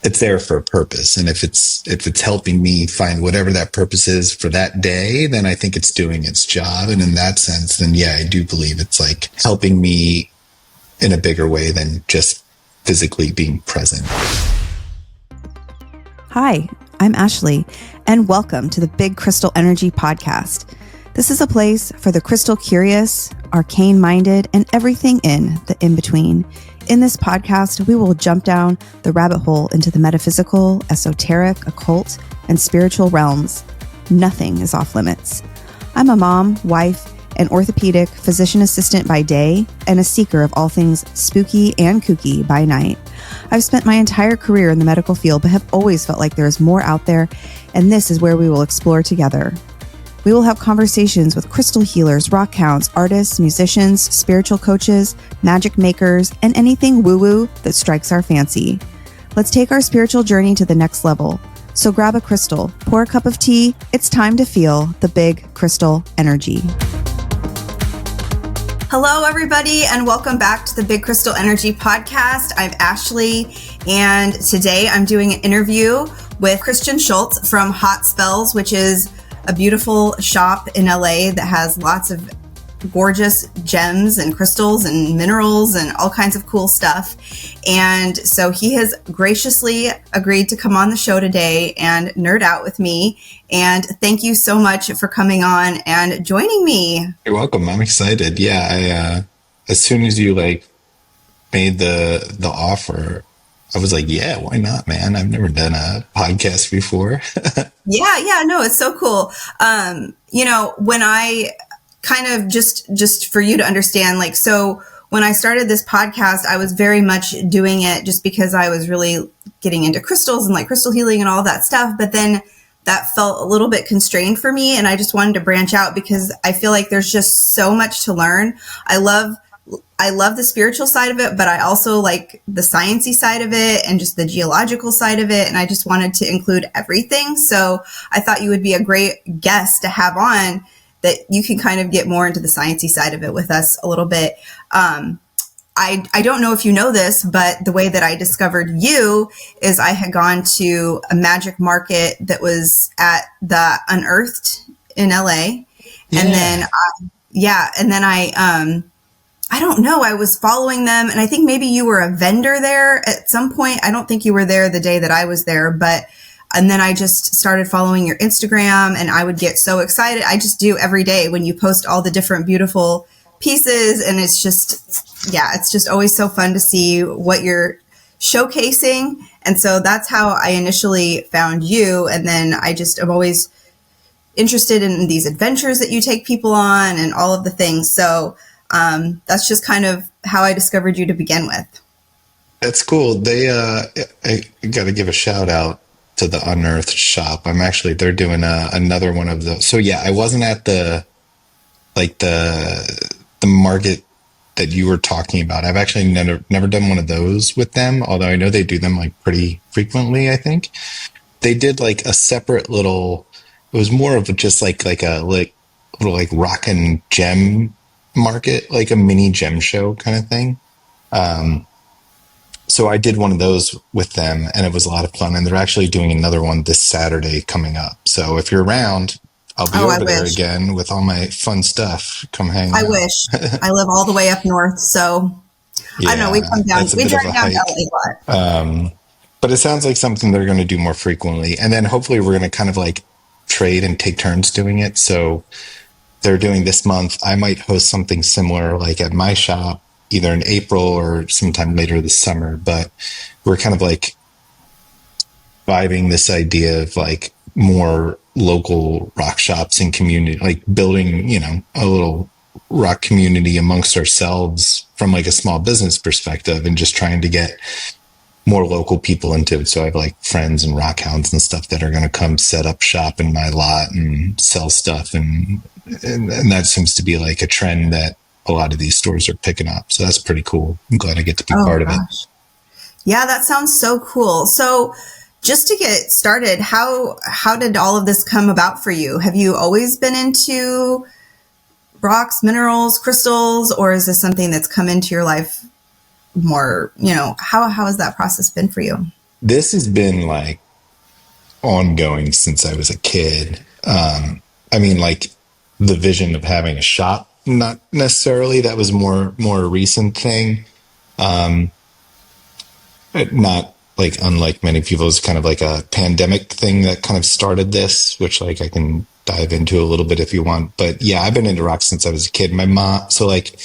it's there for a purpose. And if it's helping me find whatever that purpose is for that day, then I think it's doing its job. And in that sense, then yeah, I do believe it's like helping me in a bigger way than just physically being present. Hi, I'm Ashleigh, and welcome to the Big Crystal Energy Podcast. This is a place for the crystal curious, arcane-minded, and everything in the in-between. In this podcast, we will jump down the rabbit hole into the metaphysical, esoteric, occult, and spiritual realms. Nothing is off limits. I'm a mom, wife, an orthopedic physician assistant by day, and a seeker of all things spooky and kooky by night. I've spent my entire career in the medical field, but have always felt like there is more out there, and this is where we will explore together. We will have conversations with crystal healers, rock hounds, artists, musicians, spiritual coaches, magic makers, and anything woo-woo that strikes our fancy. Let's take our spiritual journey to the next level. So grab a crystal, pour a cup of tea. It's time to feel the big crystal energy. Hello, everybody, and welcome back to the Big Crystal Energy Podcast. I'm Ashleigh, and today I'm doing an interview with Schulze from Hot Spells, which is a beautiful shop in LA that has lots of gorgeous gems and crystals and minerals and all kinds of cool stuff. And so he has graciously agreed to come on the show today and nerd out with me. And thank you so much for coming on and joining me. You're welcome. I'm excited. Yeah, as soon as you made the offer, I was like, yeah, why not, man? I've never done a podcast before. Yeah, no, it's so cool. When I kind of just for you to understand, so when I started this podcast, I was very much doing it just because I was really getting into crystals and crystal healing and all that stuff. But then that felt a little bit constrained for me. And I just wanted to branch out because I feel like there's just so much to learn. I love the spiritual side of it, but I also like the sciencey side of it and just the geological side of it. And I just wanted to include everything. So I thought you would be a great guest to have on, that you can kind of get more into the sciencey side of it with us a little bit. I don't know if you know this, but the way that I discovered you is I had gone to a magic market that was at the Unearthed in LA. Yeah. And then I don't know, I was following them, and I think maybe you were a vendor there at some point. I don't think you were there the day that I was there, and then I just started following your Instagram, and I would get so excited. I just do every day when you post all the different beautiful pieces, and it's just always so fun to see what you're showcasing. And so that's how I initially found you. And then I'm always interested in these adventures that you take people on and all of the things. So that's just kind of how I discovered you to begin with. That's cool. I got to give a shout out to the Unearthed shop. They're doing another one of those. So yeah, I wasn't at the market that you were talking about. I've actually never done one of those with them, although I know they do them pretty frequently. I think they did a separate little, it was more of just a little rock and gem market, like a mini gem show kind of thing. So I did one of those with them, and it was a lot of fun. And they're actually doing another one this Saturday coming up. So if you're around, I'll be over there again with all my fun stuff. Come hang out. I wish. I live all the way up north, so yeah, I don't know. We come down. We drive down to LA a lot. But it sounds like something they're going to do more frequently, and then hopefully we're going to kind of trade and take turns doing it. So they're doing this month. I might host something similar, at my shop, either in April or sometime later this summer. But we're kind of vibing this idea of more local rock shops and community, building, a little rock community amongst ourselves from a small business perspective, and just trying to get more local people into it. So I have friends and rock hounds and stuff that are going to come set up shop in my lot and sell stuff. And that seems to be a trend that a lot of these stores are picking up. So that's pretty cool. I'm glad I get to be part of it. Yeah, that sounds so cool. So just to get started, how did all of this come about for you? Have you always been into rocks, minerals, crystals, or is this something that's come into your life more, how has that process been for you? This has been like ongoing since I was a kid. I mean, like the vision of having a shop, not necessarily. That was more a recent thing. Um, Not like unlike many people, it's kind of like a pandemic thing that kind of started this, which like I can dive into a little bit if you want. But yeah, I've been into rock since I was a kid. My mom, so like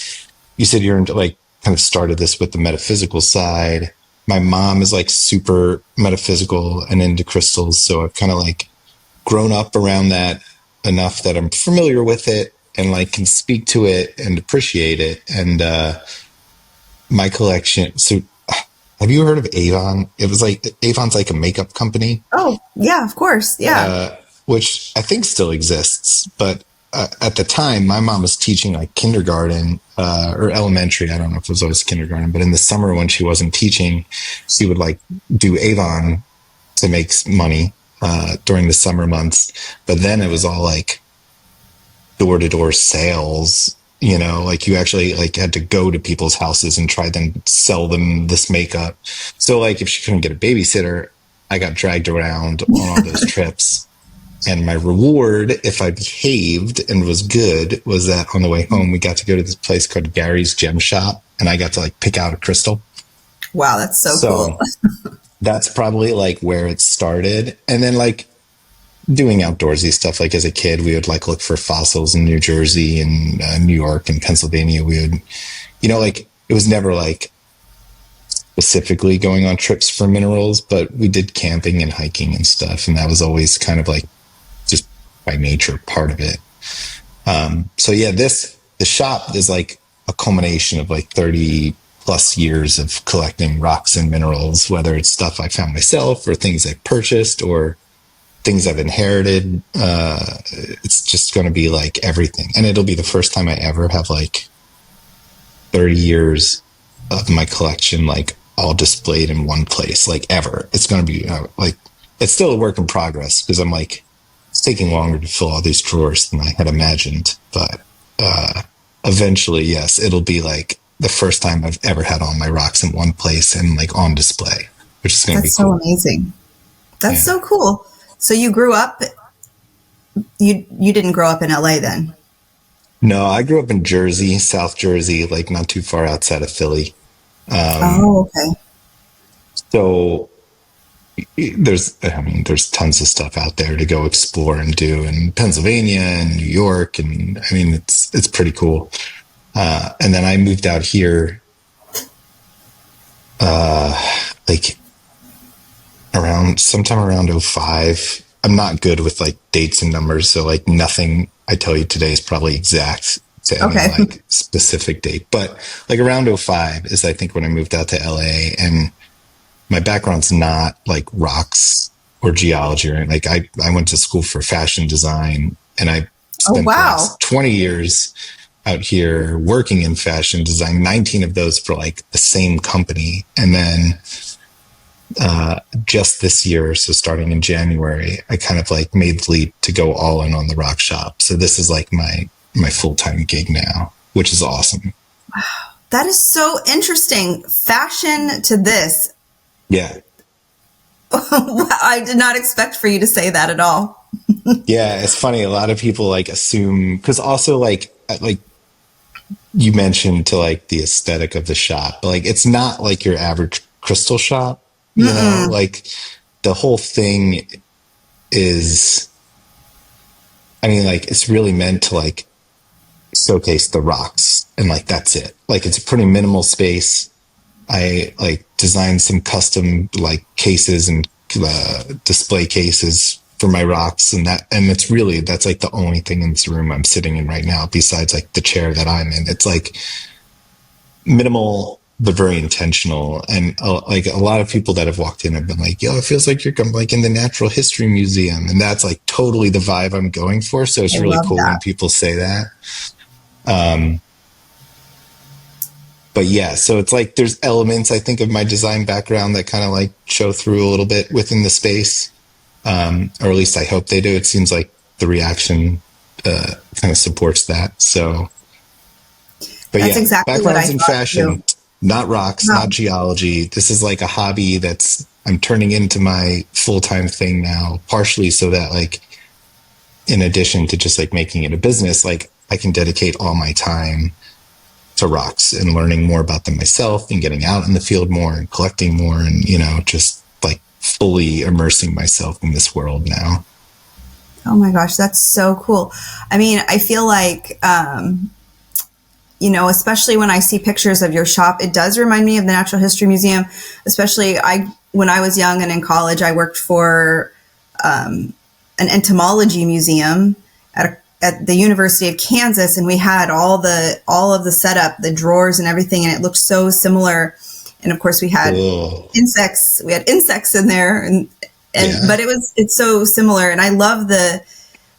you said, you're into like kind of started this with the metaphysical side. My mom is like super metaphysical and into crystals. So I've kind of like grown up around that enough that I'm familiar with it and like can speak to it and appreciate it. And my collection. So have you heard of Avon? It was like Avon's like a makeup company, Oh, yeah, of course. Yeah. which I think still exists. But at the time, my mom was teaching like kindergarten or elementary. I don't know if it was always kindergarten, but in the summer when she wasn't teaching, she would like do Avon to make money during the summer months. But then it was all like door to door sales. You know, like you actually like had to go to people's houses and try then sell them this makeup. So like if she couldn't get a babysitter, I got dragged around on all those trips. And my reward, if I behaved and was good, was that on the way home, we got to go to this place called Gary's Gem Shop, and I got to like pick out a crystal. Wow, that's so So cool. that's probably like where it started. And then like doing outdoorsy stuff. Like as a kid, we would like look for fossils in New Jersey and New York and Pennsylvania. We would, you know, like it was never like specifically going on trips for minerals, but we did camping and hiking and stuff. And that was always kind of like just by nature part of it. So yeah, the shop is like a culmination of like 30 plus years of collecting rocks and minerals, whether it's stuff I found myself or things I purchased or things I've inherited. It's just going to be like everything. And it'll be the first time I ever have like 30 years of my collection, like all displayed in one place, like ever. It's going to be like, it's still a work in progress because I'm like, it's taking longer to fill all these drawers than I had imagined. But eventually, yes, it'll be like the first time I've ever had all my rocks in one place and like on display, which is going to be That's so cool. amazing. That's Yeah. so cool. So you grew up, you didn't grow up in LA then? No, I grew up in Jersey, South Jersey, like not too far outside of Philly. Oh, okay. So there's tons of stuff out there to go explore and do in Pennsylvania and New York. And I mean, it's pretty cool. And then I moved out here, like sometime around '05. I'm not good with like dates and numbers. So like nothing I tell you today is probably exact to any Okay. like specific date, but like around '05 is I think when I moved out to LA. And my background's not like rocks or geology or anything. Like I went to school for fashion design and I Oh, spent the wow. last 20 years out here working in fashion design, 19 of those for like the same company. And then just this year, so starting in January, I kind of like made the leap to go all in on the rock shop. So this is like my full-time gig now, which is awesome. That is so interesting. Fashion to this. Yeah. I did not expect for you to say that at all. Yeah, it's funny. A lot of people like assume because also like you mentioned to like the aesthetic of the shop, but like it's not like your average crystal shop. You know, like the whole thing is, I mean, like it's really meant to like showcase the rocks and like that's it. Like it's a pretty minimal space. I like designed some custom like cases and display cases for my rocks and it's really, that's like the only thing in this room I'm sitting in right now besides like the chair that I'm in. It's like minimal but very intentional. And like a lot of people that have walked in have been like, yo, it feels like you're like in the Natural History Museum. And that's like totally the vibe I'm going for. So it's I really love cool that. when people say that. But yeah, so it's like there's elements I think of my design background that kind of like show through a little bit within the space. Or at least I hope they do. It seems like the reaction kind of supports that. So, but That's yeah, exactly what I backgrounds in thought fashion, too. not rocks, Wow. not geology. This is like a hobby I'm turning into my full-time thing now, partially so that like, in addition to just like making it a business, like I can dedicate all my time to rocks and learning more about them myself and getting out in the field more and collecting more and, just like fully immersing myself in this world now. Oh my gosh, that's so cool. I mean, I feel like, especially when I see pictures of your shop, it does remind me of the Natural History Museum. Especially when I was young and in college, I worked for an entomology museum at the University of Kansas, and we had all of the setup, the drawers and everything, and it looked so similar. And of course, we had insects. We had insects in there, but it's so similar. And I love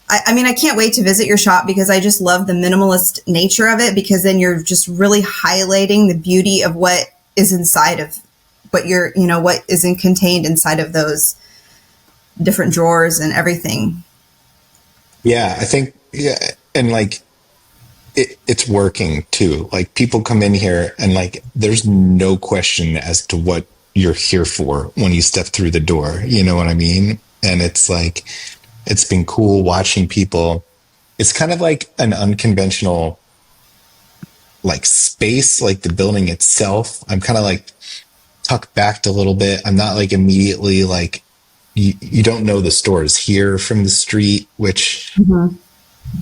I mean, I can't wait to visit your shop because I just love the minimalist nature of it, because then you're just really highlighting the beauty of what is inside of what what is contained inside of those different drawers and everything. Yeah, I think, and like it's working too. Like people come in here and like there's no question as to what you're here for when you step through the door. You know what I mean? And it's like, it's been cool watching people. It's kind of like an unconventional like space, like the building itself. I'm kind of like tucked back a little bit. I'm not like immediately like, you don't know the store is here from the street, which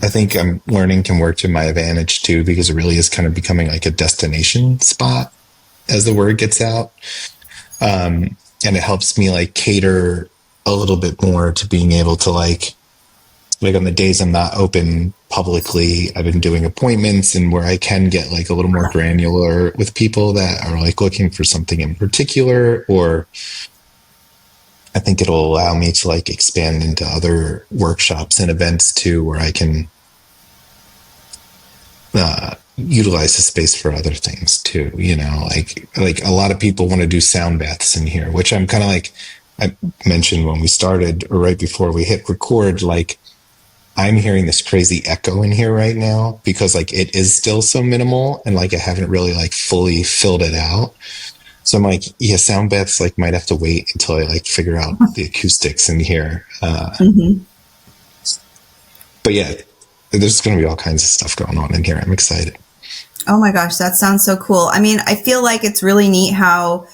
I think I'm learning can work to my advantage too, because it really is kind of becoming like a destination spot as the word gets out. And it helps me like cater a little bit more to being able to like on the days I'm not open publicly, I've been doing appointments and where I can get like a little more granular with people that are like looking for something in particular, or I think it'll allow me to like expand into other workshops and events too, where I can utilize the space for other things too. Like a lot of people want to do sound baths in here, which I'm kind of like, I mentioned when we started or right before we hit record, like I'm hearing this crazy echo in here right now because like it is still so minimal and like I haven't really like fully filled it out. So I'm like, yeah, sound baths like might have to wait until I like figure out the acoustics in here. But yeah, there's going to be all kinds of stuff going on in here. I'm excited. Oh my gosh, that sounds so cool. I mean, I feel like it's really neat how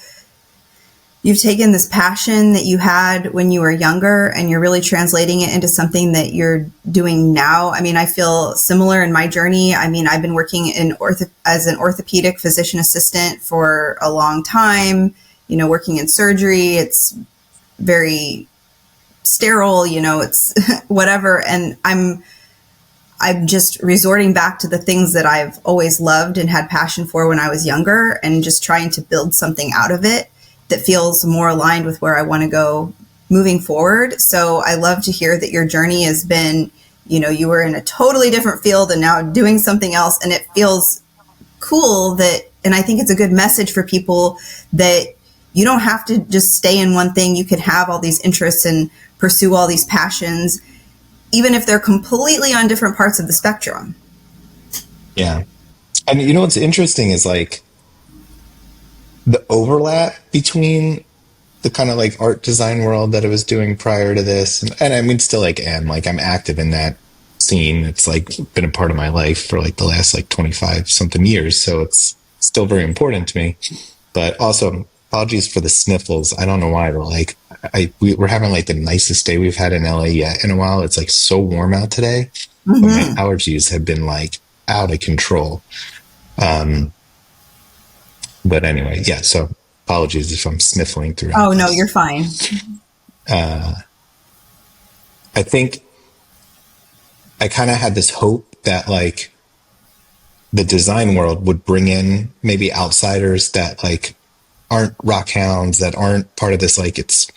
you've taken this passion that you had when you were younger and you're really translating it into something that you're doing now. I mean, I feel similar in my journey. I mean, I've been working as an orthopedic physician assistant for a long time, working in surgery. It's very sterile, it's whatever. And I'm just resorting back to the things that I've always loved and had passion for when I was younger and just trying to build something out of it that feels more aligned with where I want to go moving forward. So I love to hear that your journey has been, you were in a totally different field and now doing something else. And it feels cool and I think it's a good message for people that you don't have to just stay in one thing. You could have all these interests and pursue all these passions, even if they're completely on different parts of the spectrum. Yeah. And what's interesting is like, the overlap between the kind of like art design world that I was doing prior to this. And I mean, still like I'm active in that scene. It's like been a part of my life for like the last like 25 something years. So it's still very important to me, but also apologies for the sniffles. I don't know why, but like we're having like the nicest day we've had in LA yet in a while. It's like so warm out today, but my allergies have been like out of control. But anyway, yeah, so apologies if I'm sniffling through. Oh, no, you're fine. I think I kind of had this hope that like the design world would bring in maybe outsiders that like aren't rock hounds, that aren't part of this, like it's,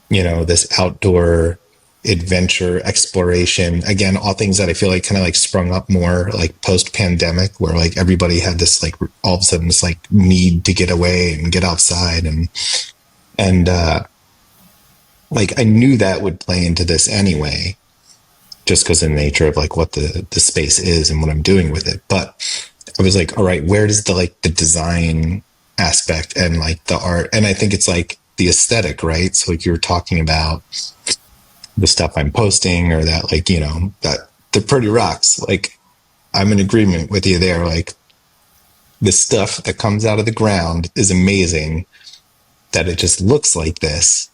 this outdoor adventure exploration. Again, all things that I feel like kind of like sprung up more like post pandemic, where like everybody had this like all of a sudden this like need to get away and get outside and like I knew that would play into this anyway, just because of the nature of like what the space is and what I'm doing with it. But I was like, all right, where does the design aspect and like the art. And I think it's like the aesthetic, right? So like you were talking about the stuff I'm posting or that, like, you know, that they're pretty rocks. Like I'm in agreement with you there. Like the stuff that comes out of the ground is amazing, that it just looks like this,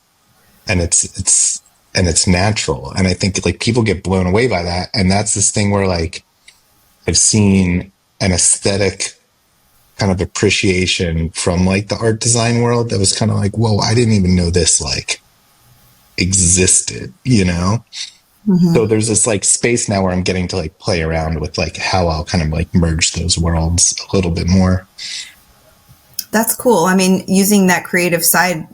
and it's natural. And I think like people get blown away by that. And that's this thing where like I've seen an aesthetic kind of appreciation from like the art design world that was kind of like, whoa, I didn't even know this like existed, you know? Mm-hmm. So there's this like space now where I'm getting to like play around with like how I'll kind of like merge those worlds a little bit more. That's cool. I mean, using that creative side,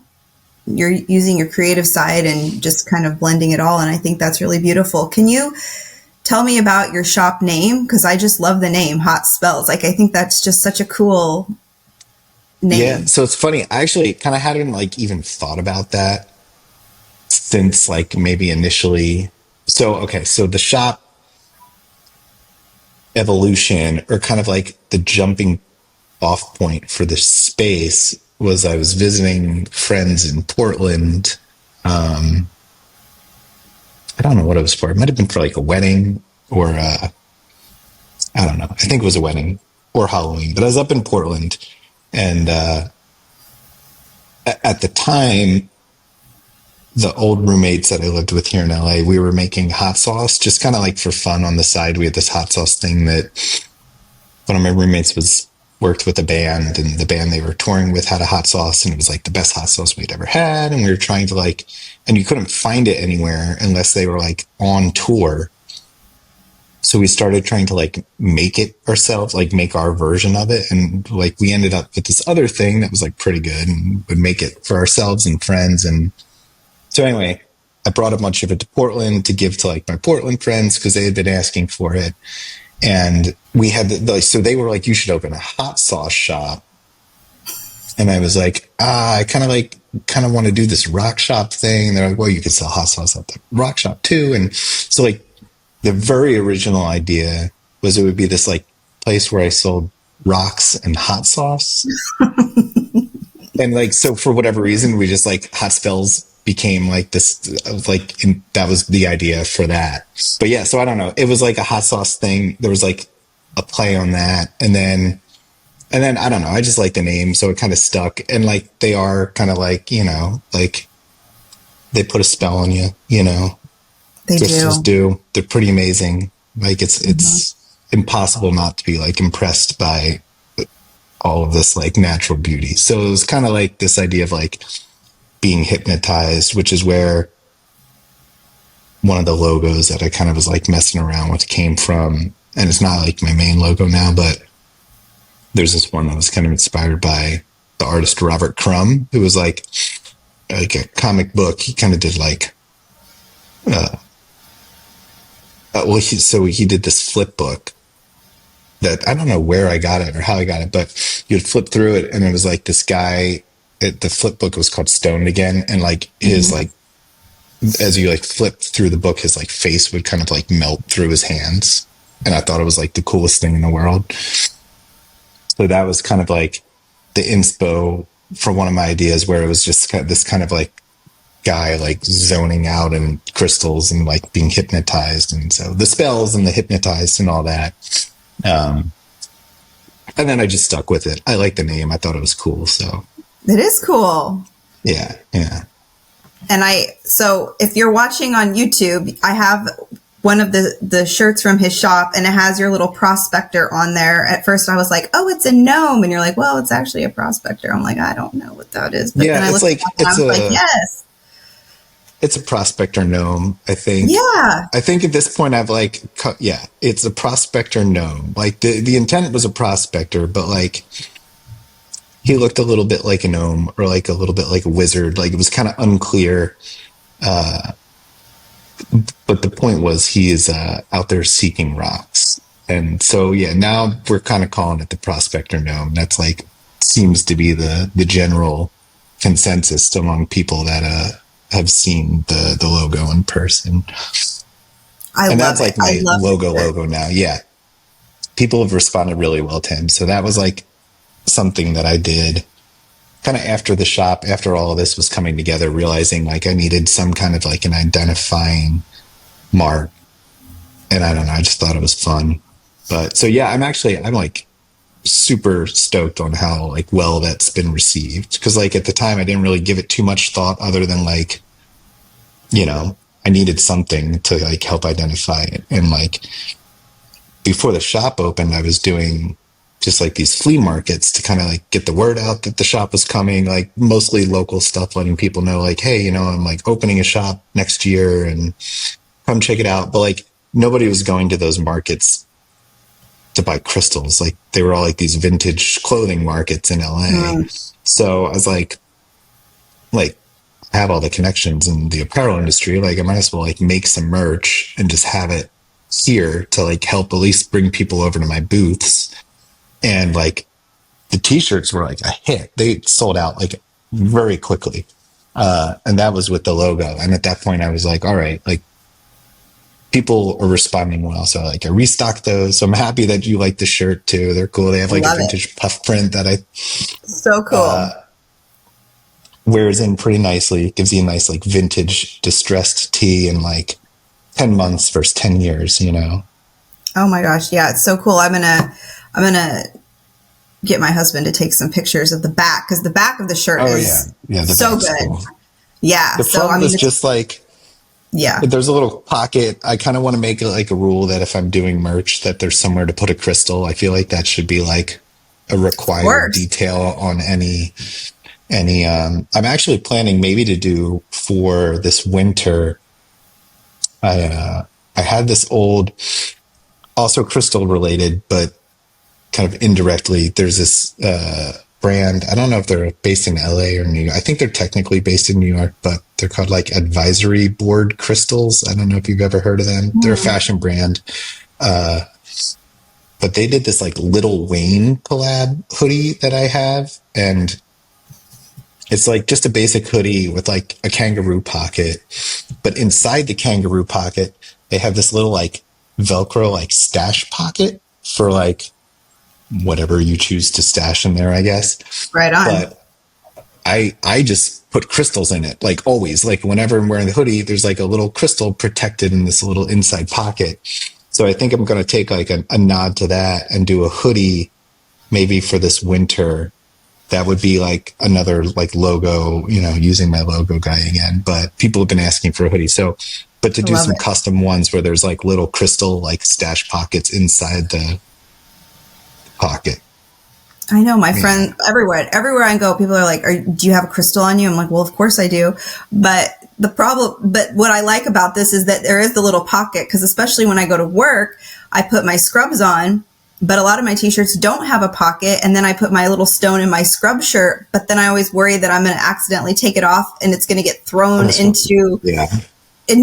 you're using your creative side and just kind of blending it all. And I think that's really beautiful. Can you tell me about your shop name? Because I just love the name, Hot Spells. Like, I think that's just such a cool name. Yeah. So it's funny. I actually kind of hadn't like even thought about that since like maybe initially. So, okay. So the shop evolution, or kind of like the jumping off point for the space, was I was visiting friends in Portland. I don't know what it was for. It might have been for like a wedding or I don't know. I think it was a wedding or Halloween, but I was up in Portland, and at the time, the old roommates that I lived with here in LA, we were making hot sauce just kind of like for fun on the side. We had this hot sauce thing that one of my roommates worked with a band, and the band they were touring with had a hot sauce, and it was like the best hot sauce we'd ever had. And we were trying to like, and you couldn't find it anywhere unless they were like on tour. So we started trying to like make it ourselves, like make our version of it. And like we ended up with this other thing that was like pretty good, and would make it for ourselves and friends. And so anyway, I brought a bunch of it to Portland to give to like my Portland friends because they had been asking for it. And we had so they were like, you should open a hot sauce shop. And I was like, I kind of want to do this rock shop thing. And they're like, well, you could sell hot sauce at the rock shop too. And so like the very original idea was it would be this like place where I sold rocks and hot sauce. And like, so for whatever reason, we just like Hot Spells became like this, like, that was the idea for that. But yeah, so I don't know. It was like a hot sauce thing. There was like a play on that. And then I don't know. I just like the name. So it kind of stuck. And like, they are kind of like, you know, like they put a spell on you, you know, They do. They're pretty amazing. Like it's impossible not to be like impressed by all of this like natural beauty. So it was kind of like this idea of like being hypnotized, which is where one of the logos that I kind of was like messing around with came from. And it's not like my main logo now, but there's this one that was kind of inspired by the artist Robert Crumb, who was like a comic book. He kind of did like, he did this flip book that I don't know where I got it or how I got it, but you'd flip through it and it was like this guy. The flip book was called Stoned Again, and like his like, as you like flipped through the book, his like face would kind of like melt through his hands, and I thought it was like the coolest thing in the world. So that was kind of like the inspo for one of my ideas, where it was just this kind of like guy like zoning out and crystals and like being hypnotized, and so the spells and the hypnotized and all that. And then I just stuck with it. I liked the name. I thought it was cool. So It is cool. yeah. And so if you're watching on YouTube, I have one of the shirts from his shop, and it has your little prospector on there. At first I was like, oh, it's a gnome. And you're like, well, it's actually a prospector. I'm like, I don't know what that is. But then I looked it up and I was like, yes. It's a prospector gnome, I think. Yeah. I think at this point I've like, it's a prospector gnome. Like the intent was a prospector, but like he looked a little bit like a gnome or like a little bit like a wizard. Like it was kind of unclear. But the point was he is out there seeking rocks. And so, yeah, now we're kind of calling it the prospector gnome. That's like, seems to be the general consensus among people that have seen the logo in person. And that's like my logo now. Yeah. People have responded really well to him. So that was like something that I did. kind of after the shop, after all of this was coming together, realizing like I needed some kind of like an identifying mark. And I don't know, I just thought it was fun. But so yeah, I'm like super stoked on how like well that's been received. Cause like at the time I didn't really give it too much thought other than like, you know, I needed something to like help identify it. And like before the shop opened, I was doing just like these flea markets to kind of like get the word out that the shop was coming, like mostly local stuff, letting people know like, hey, you know, I'm like opening a shop next year and come check it out. But like nobody was going to those markets to buy crystals. Like they were all like these vintage clothing markets in LA. So I was like I have all the connections in the apparel industry. Like I might as well like make some merch and just have it here to like help at least bring people over to my booths. And like the t-shirts were like a hit. They sold out like very quickly. And that was with the logo. And at that point I was like, all right, like people are responding well. So like I restocked those. So I'm happy that you like the shirt too. They're cool. They have like a vintage puff print that so cool. Wears in pretty nicely. It gives you a nice like vintage distressed tee in like 10 months versus 10 years, you know? Oh my gosh. Yeah. It's so cool. I'm going to get my husband to take some pictures of the back, because the back of the shirt is so good. Cool. Yeah. The front is just like, there's a little pocket. I kind of want to make it like a rule that if I'm doing merch, that there's somewhere to put a crystal. I feel like that should be like a required detail on any, I'm actually planning maybe to do for this winter. I had this old, also crystal related, but kind of indirectly, there's this brand. I don't know if they're based in LA or New York. I think they're technically based in New York, but they're called like Advisory Board Crystals. I don't know if you've ever heard of them. They're a fashion brand. But they did this like Lil Wayne collab hoodie that I have. And it's like just a basic hoodie with like a kangaroo pocket. But inside the kangaroo pocket, they have this little like Velcro like stash pocket for like whatever you choose to stash in there, I guess. Right on. But I just put crystals in it, like always. Like whenever I'm wearing the hoodie, there's like a little crystal protected in this little inside pocket. So I think I'm going to take like a nod to that and do a hoodie maybe for this winter. That would be like another like logo, you know, using my logo guy again. But people have been asking for a hoodie. So, but to do some custom ones where there's like little crystal like stash pockets inside the pocket. I know my friend everywhere I go, people are like, do you have a crystal on you? I'm like, well, of course I do. But what I like about this is that there is the little pocket, because especially when I go to work, I put my scrubs on, but a lot of my t-shirts don't have a pocket. And then I put my little stone in my scrub shirt, but then I always worry that I'm going to accidentally take it off and it's going to get thrown into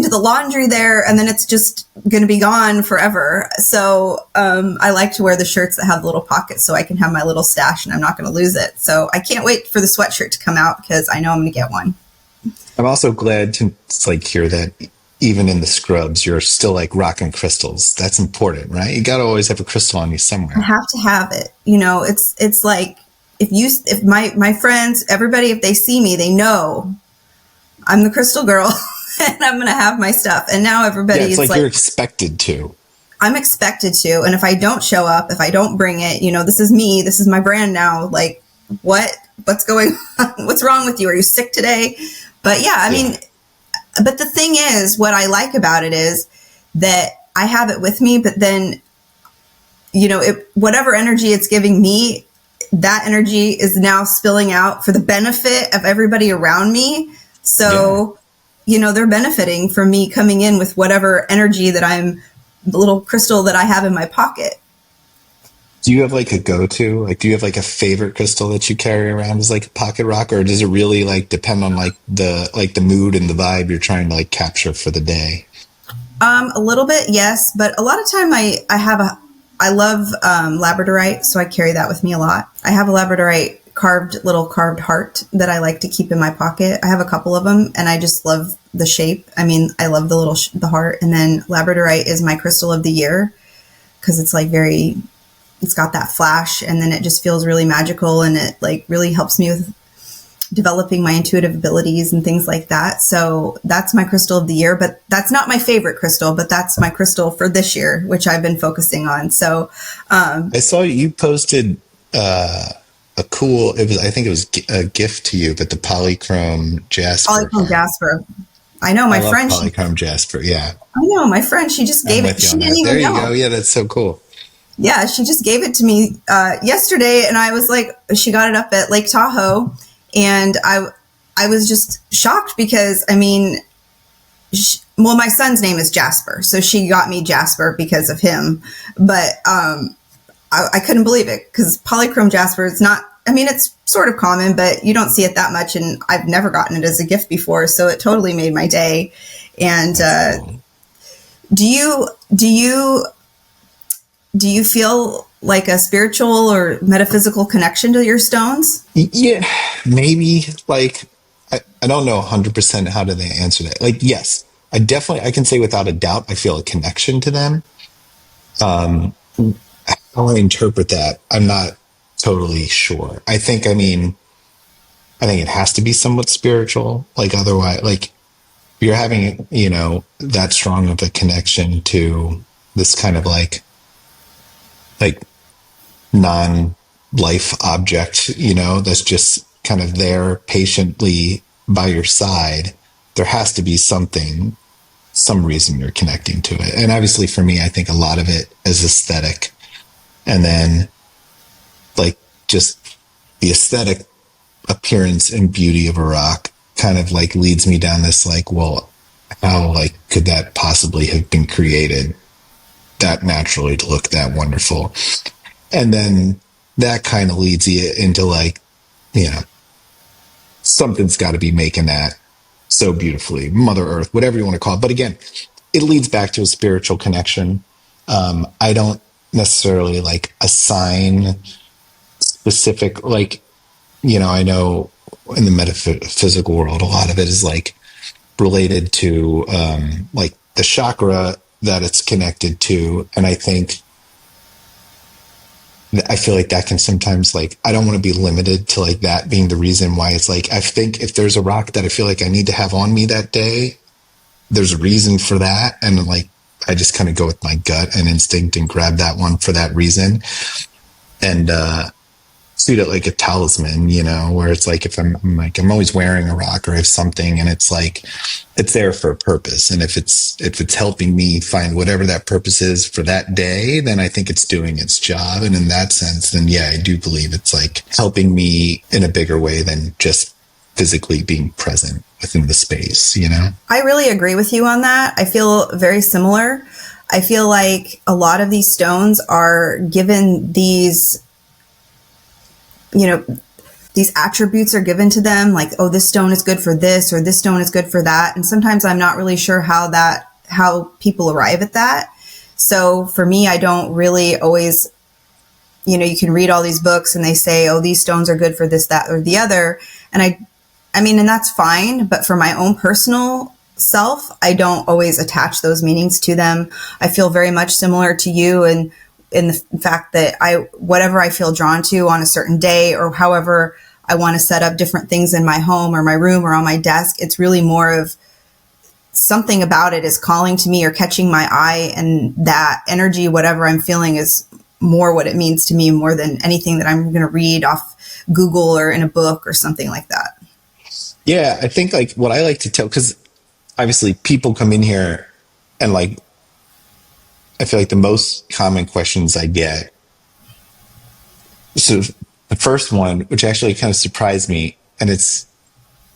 the laundry there, and then it's just going to be gone forever. So I like to wear the shirts that have little pockets so I can have my little stash and I'm not going to lose it. So I can't wait for the sweatshirt to come out, because I know I'm going to get one. I'm also glad to like hear that even in the scrubs, you're still like rocking crystals. That's important, right? You got to always have a crystal on you somewhere. I have to have it. You know, it's like if my friends, everybody, if they see me, they know I'm the crystal girl. And I'm going to have my stuff. And now everybody is like, you're expected to. I'm expected to. And if I don't show up, if I don't bring it, you know, this is me. This is my brand now. Like, what's going on? What's wrong with you? Are you sick today? But yeah, I mean, but the thing is, what I like about it is that I have it with me, but then, you know, whatever energy it's giving me, that energy is now spilling out for the benefit of everybody around me. So, you know, they're benefiting from me coming in with whatever energy that the little crystal that I have in my pocket. Do you have like a go-to? Like, do you have like a favorite crystal that you carry around as like a pocket rock, or does it really like depend on like the mood and the vibe you're trying to like capture for the day? A little bit, yes. But a lot of time I love labradorite, so I carry that with me a lot. I have a labradorite carved heart that I like to keep in my pocket. I have a couple of them and I just love the shape. I mean, I love the heart. And then labradorite is my crystal of the year, because it's like it's got that flash, and then it just feels really magical, and it like really helps me with developing my intuitive abilities and things like that. So that's my crystal of the year, but that's not my favorite crystal, but that's my crystal for this year, which I've been focusing on. So I saw you posted a cool, I think it was a gift to you, but the polychrome jasper. Polychrome jasper. I know my friend. Polychrome jasper. Yeah. I know my friend. She just gave it. She didn't even know. There you go. Yeah, that's so cool. Yeah, she just gave it to me yesterday, and I was like, she got it up at Lake Tahoe, and I was just shocked because, I mean, my son's name is Jasper, so she got me Jasper because of him, but I couldn't believe it because polychrome jasper is not, I mean, it's sort of common, but you don't see it that much, and I've never gotten it as a gift before, so it totally made my day. And do you feel like a spiritual or metaphysical connection to your stones? Yeah, maybe. Like, I don't know 100% how do they answer that. Like, yes, I can say without a doubt, I feel a connection to them. How I interpret that, I'm not totally sure. I think it has to be somewhat spiritual. Like, otherwise, like, you're having, that strong of a connection to this kind of like non-life object, that's just kind of there patiently by your side. There has to be some reason you're connecting to it. And obviously for me, I think a lot of it is aesthetic. And then like just the aesthetic appearance and beauty of a rock kind of like leads me down this like, well, how like could that possibly have been created that naturally to look that wonderful? And then that kind of leads you into like, something's got to be making that so beautifully, Mother Earth, whatever you want to call it. But again, it leads back to a spiritual connection. I don't necessarily like assign specific, like, I know in the metaphysical world, a lot of it is like related to like the chakra that it's connected to. And I feel like that can sometimes like, I don't want to be limited to like that being the reason why it's like, I think if there's a rock that I feel like I need to have on me that day, there's a reason for that. And like, I just kind of go with my gut and instinct and grab that one for that reason. And, treat it like a talisman, where it's like, if I'm always wearing a rock or I have something and it's like, it's there for a purpose. And if it's helping me find whatever that purpose is for that day, then I think it's doing its job. And in that sense, then yeah, I do believe it's like helping me in a bigger way than just physically being present within the space, I really agree with you on that. I feel very similar. I feel like a lot of these stones are given these these attributes are given to them, like, oh, this stone is good for this, or this stone is good for that. And sometimes I'm not really sure how people arrive at that. So for me, I don't really always, you can read all these books and they say, oh, these stones are good for this, that, or the other. And I mean, and that's fine. But for my own personal self, I don't always attach those meanings to them. I feel very much similar to you, and in the fact that whatever I feel drawn to on a certain day, or however I want to set up different things in my home or my room or on my desk, it's really more of something about it is calling to me or catching my eye, and that energy, whatever I'm feeling, is more what it means to me more than anything that I'm going to read off Google or in a book or something like that. Yeah, I think like what I like to tell, because obviously people come in here and like, I feel like the most common questions I get. So the first one, which actually kind of surprised me, and it's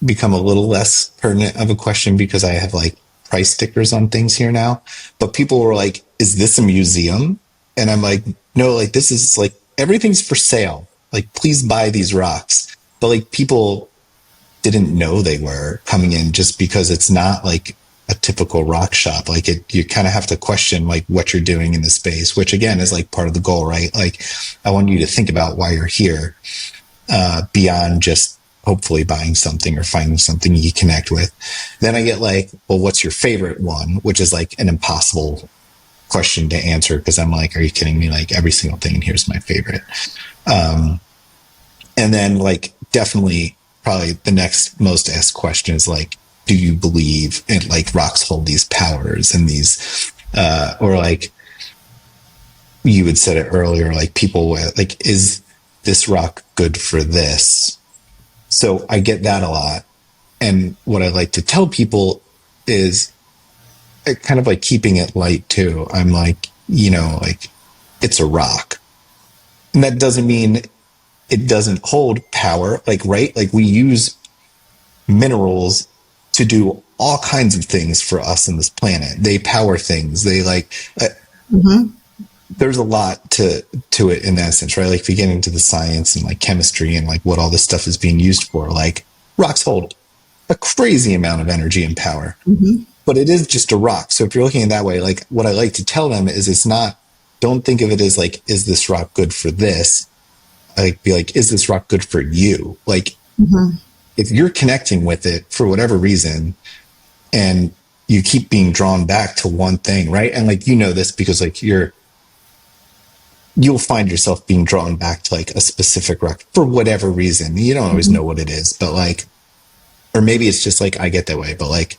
become a little less pertinent of a question because I have like price stickers on things here now. But people were like, is this a museum? And I'm like, no, like this is like, everything's for sale. Like, please buy these rocks. But like people didn't know they were coming in just because it's not like a typical rock shop. Like you kind of have to question like what you're doing in the space, which again is like part of the goal, right? Like I want you to think about why you're here, beyond just hopefully buying something or finding something you connect with. Then I get like, well, what's your favorite one? Which is like an impossible question to answer, because I'm like, are you kidding me? Like every single thing, here's my favorite. And then like definitely probably the next most asked question is like, do you believe in like rocks hold these powers and these, or like you had said it earlier, like people like, is this rock good for this? So I get that a lot. And what I like to tell people is kind of like keeping it light too. I'm like, like it's a rock. And that doesn't mean it doesn't hold power. Like, right? Like we use minerals to do all kinds of things for us in this planet. They power things. They like, there's a lot to it in that sense, right? Like if you get into the science and like chemistry and like what all this stuff is being used for, like rocks hold a crazy amount of energy and power, but it is just a rock. So if you're looking at it that way, like what I like to tell them is it's not, don't think of it as like, is this rock good for this? Like be like, is this rock good for you? Like if you're connecting with it for whatever reason and you keep being drawn back to one thing, right? And like, this because like you'll find yourself being drawn back to like a specific rock for whatever reason. You don't always know what it is, but like, or maybe it's just like, I get that way, but like,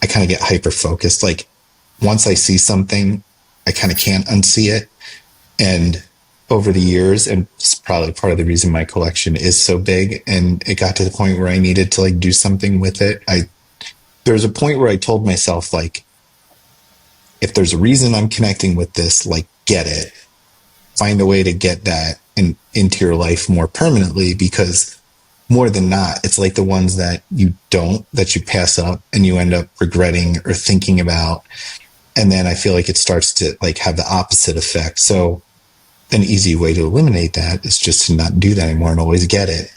I kind of get hyper focused. Like once I see something, I kind of can't unsee it. And over the years, and it's probably part of the reason my collection is so big, and it got to the point where I needed to like do something with it. There's a point where I told myself, like, if there's a reason I'm connecting with this, like, get it. Find a way to get that into your life more permanently, because more than not, it's like the ones that you pass up and you end up regretting or thinking about. And then I feel like it starts to like have the opposite effect. So an easy way to eliminate that is just to not do that anymore and always get it.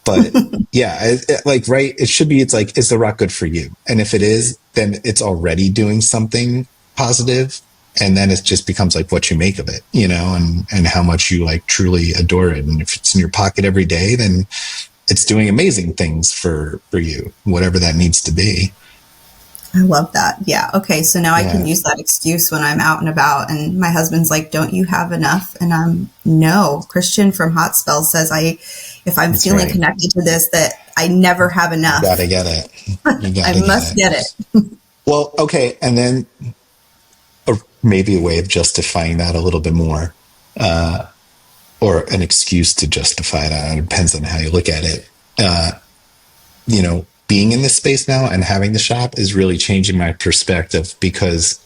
But yeah, it should be, it's like, is the rock good for you? And if it is, then it's already doing something positive. And then it just becomes like what you make of it, and how much you like truly adore it. And if it's in your pocket every day, then it's doing amazing things for you, whatever that needs to be. I love that. Yeah. Okay. So now I can use that excuse when I'm out and about and my husband's like, don't you have enough? And I'm no. Christian from Hot Spell says if I'm feeling connected to this, that I never have enough. You gotta get it. I must get it. Well, okay. And then or maybe a way of justifying that a little bit more, or an excuse to justify that. It depends on how you look at it. Being in this space now and having the shop is really changing my perspective, because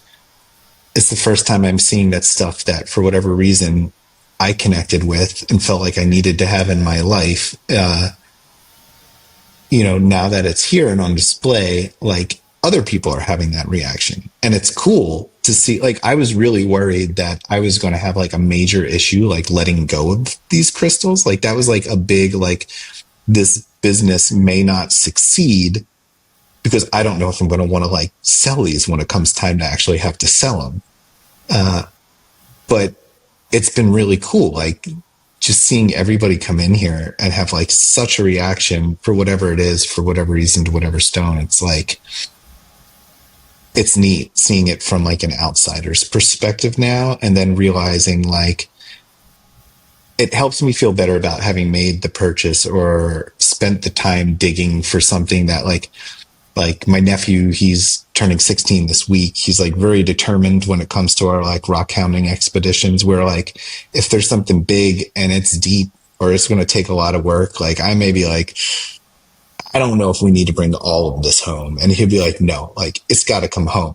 it's the first time I'm seeing that stuff that for whatever reason I connected with and felt like I needed to have in my life. Now that it's here and on display, like other people are having that reaction, and it's cool to see. Like I was really worried that I was going to have like a major issue, like letting go of these crystals. Like that was like a big, like this business may not succeed because I don't know if I'm going to want to like sell these when it comes time to actually have to sell them. But it's been really cool. Like just seeing everybody come in here and have like such a reaction for whatever it is, for whatever reason, to whatever stone. It's like, it's neat seeing it from like an outsider's perspective now, and then realizing like, it helps me feel better about having made the purchase or spent the time digging for something that like my nephew, he's turning 16 this week. He's like very determined when it comes to our like rock hounding expeditions, where like, if there's something big and it's deep or it's going to take a lot of work, like I may be like, I don't know if we need to bring all of this home. And he'll be like, no, like it's got to come home.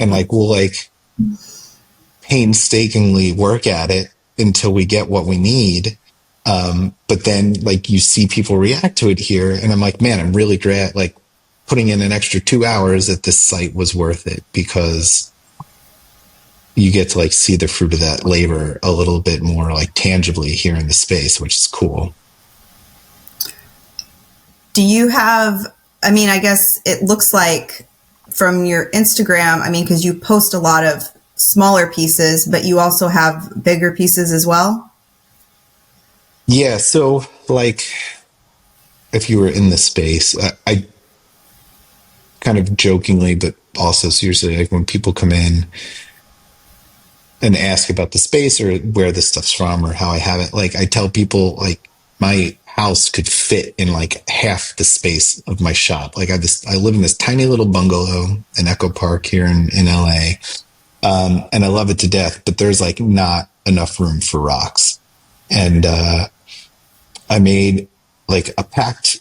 And like, we'll like painstakingly work at it until we get what we need. But then like you see people react to it here, and I'm like, man, I'm really glad like putting in an extra 2 hours at this site was worth it, because you get to like see the fruit of that labor a little bit more like tangibly here in the space, which is cool. Do you have, I guess it looks like from your Instagram, because you post a lot of smaller pieces, but you also have bigger pieces as well? Yeah. So like, if you were in the space, I kind of jokingly, but also seriously, like when people come in and ask about the space or where this stuff's from or how I have it, like I tell people like my house could fit in like half the space of my shop. Like I live in this tiny little bungalow in Echo Park here in LA. And I love it to death, but there's like not enough room for rocks. And, I made like a pact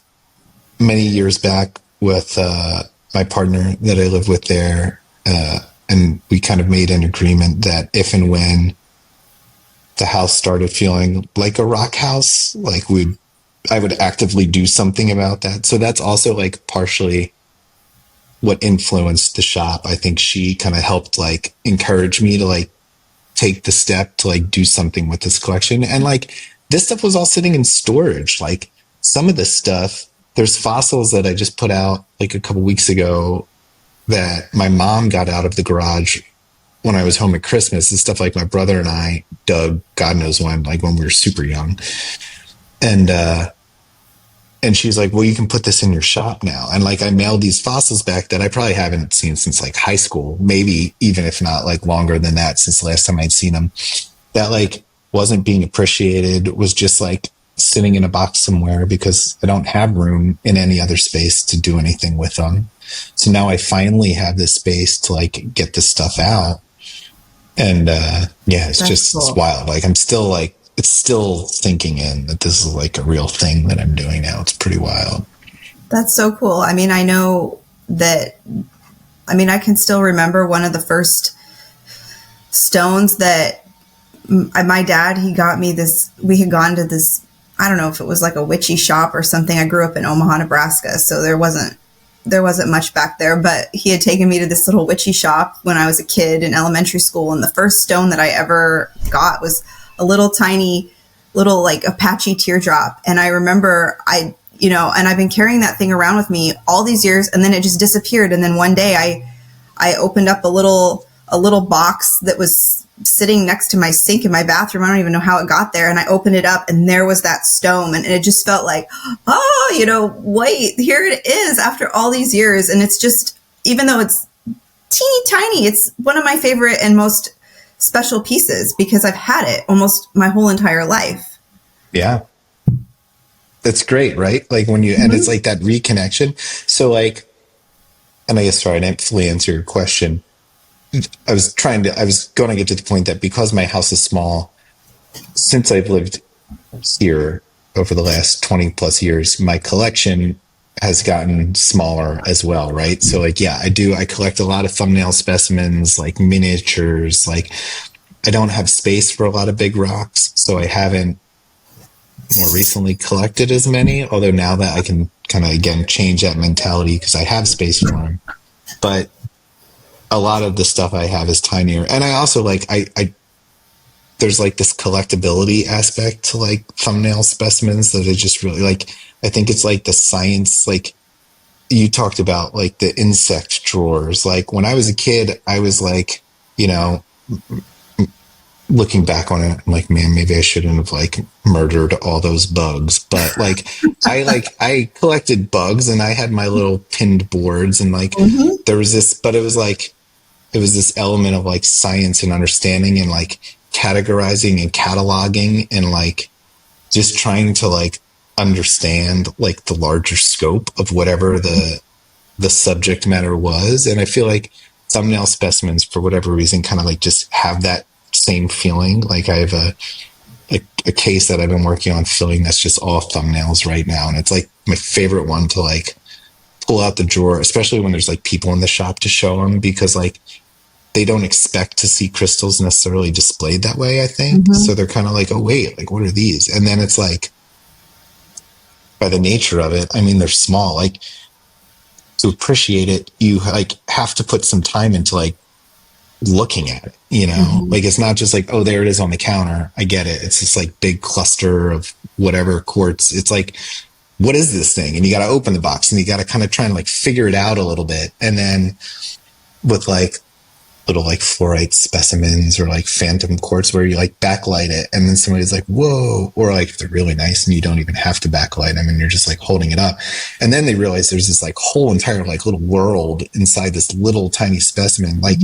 many years back with, my partner that I live with there. And we kind of made an agreement that if and when the house started feeling like a rock house, like I would actively do something about that. So that's also like partially what influenced the shop. I think she kind of helped like encourage me to like take the step to like do something with this collection. And like this stuff was all sitting in storage. Like some of this stuff, there's fossils that I just put out like a couple weeks ago that my mom got out of the garage when I was home at Christmas. And stuff like my brother and I dug, God knows when, like when we were super young. And she's like, well, you can put this in your shop now. And like, I mailed these fossils back that I probably haven't seen since like high school, maybe even if not like longer than that, since the last time I'd seen them, that like wasn't being appreciated, was just like sitting in a box somewhere because I don't have room in any other space to do anything with them. So now I finally have this space to like get this stuff out. And, yeah, it's just, cool. It's wild. Like I'm still like, it's still sinking in that this is like a real thing that I'm doing now. It's pretty wild. That's so cool. I mean, I know that, I mean, I can still remember one of the first stones that my dad, he got me this, we had gone to this, I don't know if it was like a witchy shop or something. I grew up in Omaha, Nebraska, so there wasn't much back there, but he had taken me to this little witchy shop when I was a kid in elementary school. And the first stone that I ever got was a little tiny little like Apache teardrop. And I remember and I've been carrying that thing around with me all these years, and then it just disappeared. And then one day I opened up a little box that was sitting next to my sink in my bathroom. I don't even know how it got there. And I opened it up and there was that stone, and it just felt like, wait, here it is after all these years. And it's just, even though it's teeny tiny, it's one of my favorite and most special pieces because I've had it almost my whole entire life. Yeah. That's great, right? Like when you, and it's like that reconnection. So like, and I guess, sorry, I didn't fully answer your question. I was going to get to the point that because my house is small, since I've lived here over the last 20 plus years, my collection has gotten smaller as well, right? So like, yeah, I collect a lot of thumbnail specimens, like miniatures. Like I don't have space for a lot of big rocks, so I haven't more recently collected as many, although now that I can kind of again change that mentality because I have space for them. But a lot of the stuff I have is tinier. And I also like, there's like this collectability aspect to like thumbnail specimens that I just really like. I think it's like the science, like you talked about like the insect drawers. Like when I was a kid, I was like, looking back on it, I'm like, man, maybe I shouldn't have like murdered all those bugs. But like, I collected bugs and I had my little pinned boards and like there was this, but it was this element of like science and understanding and like categorizing and cataloging and like just trying to like understand like the larger scope of whatever the subject matter was. And I feel like thumbnail specimens, for whatever reason, kind of like just have that same feeling. Like I have a case that I've been working on filling that's just all thumbnails right now. And it's like my favorite one to like pull out the drawer, especially when there's like people in the shop to show them, because like they don't expect to see crystals necessarily displayed that way, I think. So they're kind of like, oh wait, like what are these? And then it's like, by the nature of it, I mean, they're small. Like to appreciate it, you like have to put some time into like looking at it, like it's not just like, oh, there it is on the counter. I get it. It's this like big cluster of whatever quartz. It's like, what is this thing? And you got to open the box and you got to kind of try and like figure it out a little bit. And then with like little like fluorite specimens or like phantom quartz where you like backlight it and then somebody's like, whoa, or like if they're really nice and you don't even have to backlight them and you're just like holding it up. And then they realize there's this like whole entire like little world inside this little tiny specimen. Like